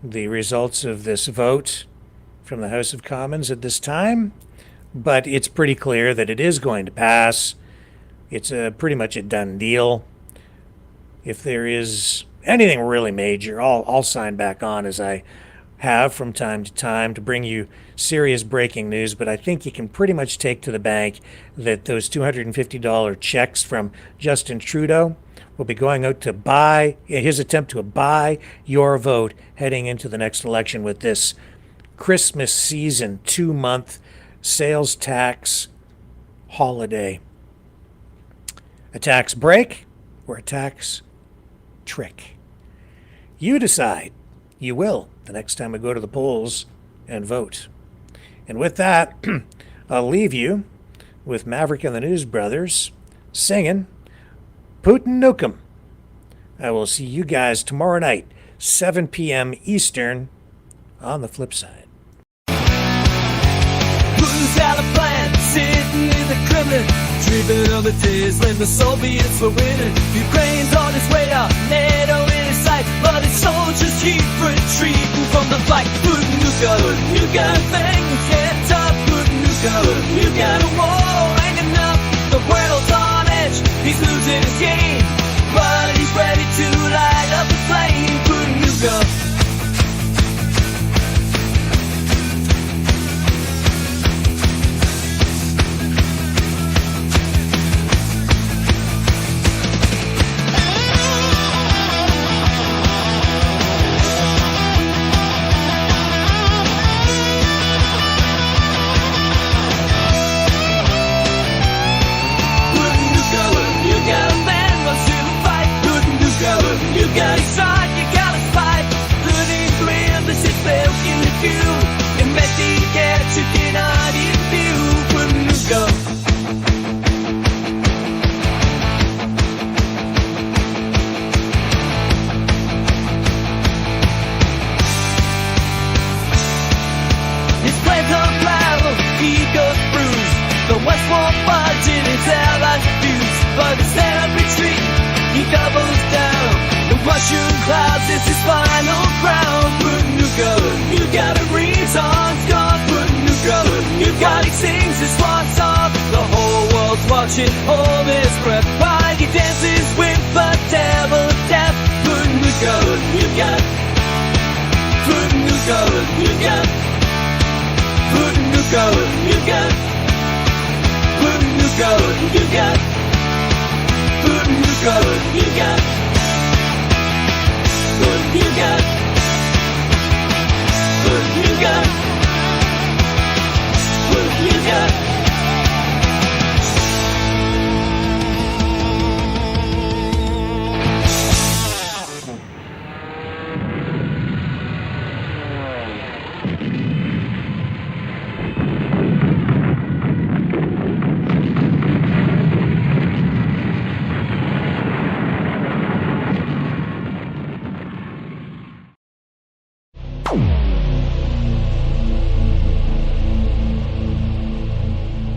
the results of this vote from the House of Commons at this time, but it's pretty clear that it is going to pass. It's pretty much a done deal. If there is anything really major, I'll sign back on as I have from time to time to bring you serious breaking news, but I think you can pretty much take to the bank that those $250 checks from Justin Trudeau will be going out to buy his attempt to buy your vote heading into the next election with this Christmas season 2-month sales tax holiday. A tax break or a tax trick. You decide. You will the next time we go to the polls and vote. And with that, I'll leave you with Maverick and the News Brothers singing Putin Nukem. I will see you guys tomorrow night, 7 p.m. Eastern, on the flip side. Putin's got a plan, sitting in the Kremlin, dreaming of the days when the Soviets were winning. Ukraine's on its way out, NATO in its sight, but its soldiers keep retreating from the fight. Putin Nukem, you got a thing you can't stop. Putin Nukem, you got a war hanging up. The world's on edge, he's losing his game, but he's ready to light up the flame. Putin Nukem. You gotta start, you gotta fight. Bloody grim, this is built in the queue. Investigate, you cannot view. Putin Nukem. His plans unravel, he goes bruised. The West won't budge and his allies refuse. But instead of retreat, he doubles down. The Russian clouds is his final crown. Putin Nukem, you got a reason, gone. Putin Nukem, you got he sings his swan song. The whole world's watching, hold his breath while he dances with the devil of death. Putin Nukem, you got. Putin Nukem, you got. Putin Nukem, you got. Putin Nukem, you got. Putin Nukem, you got. Putin, you got. Putin, you got. Putin, you got.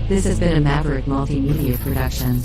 This has been a Maverick Multimedia production.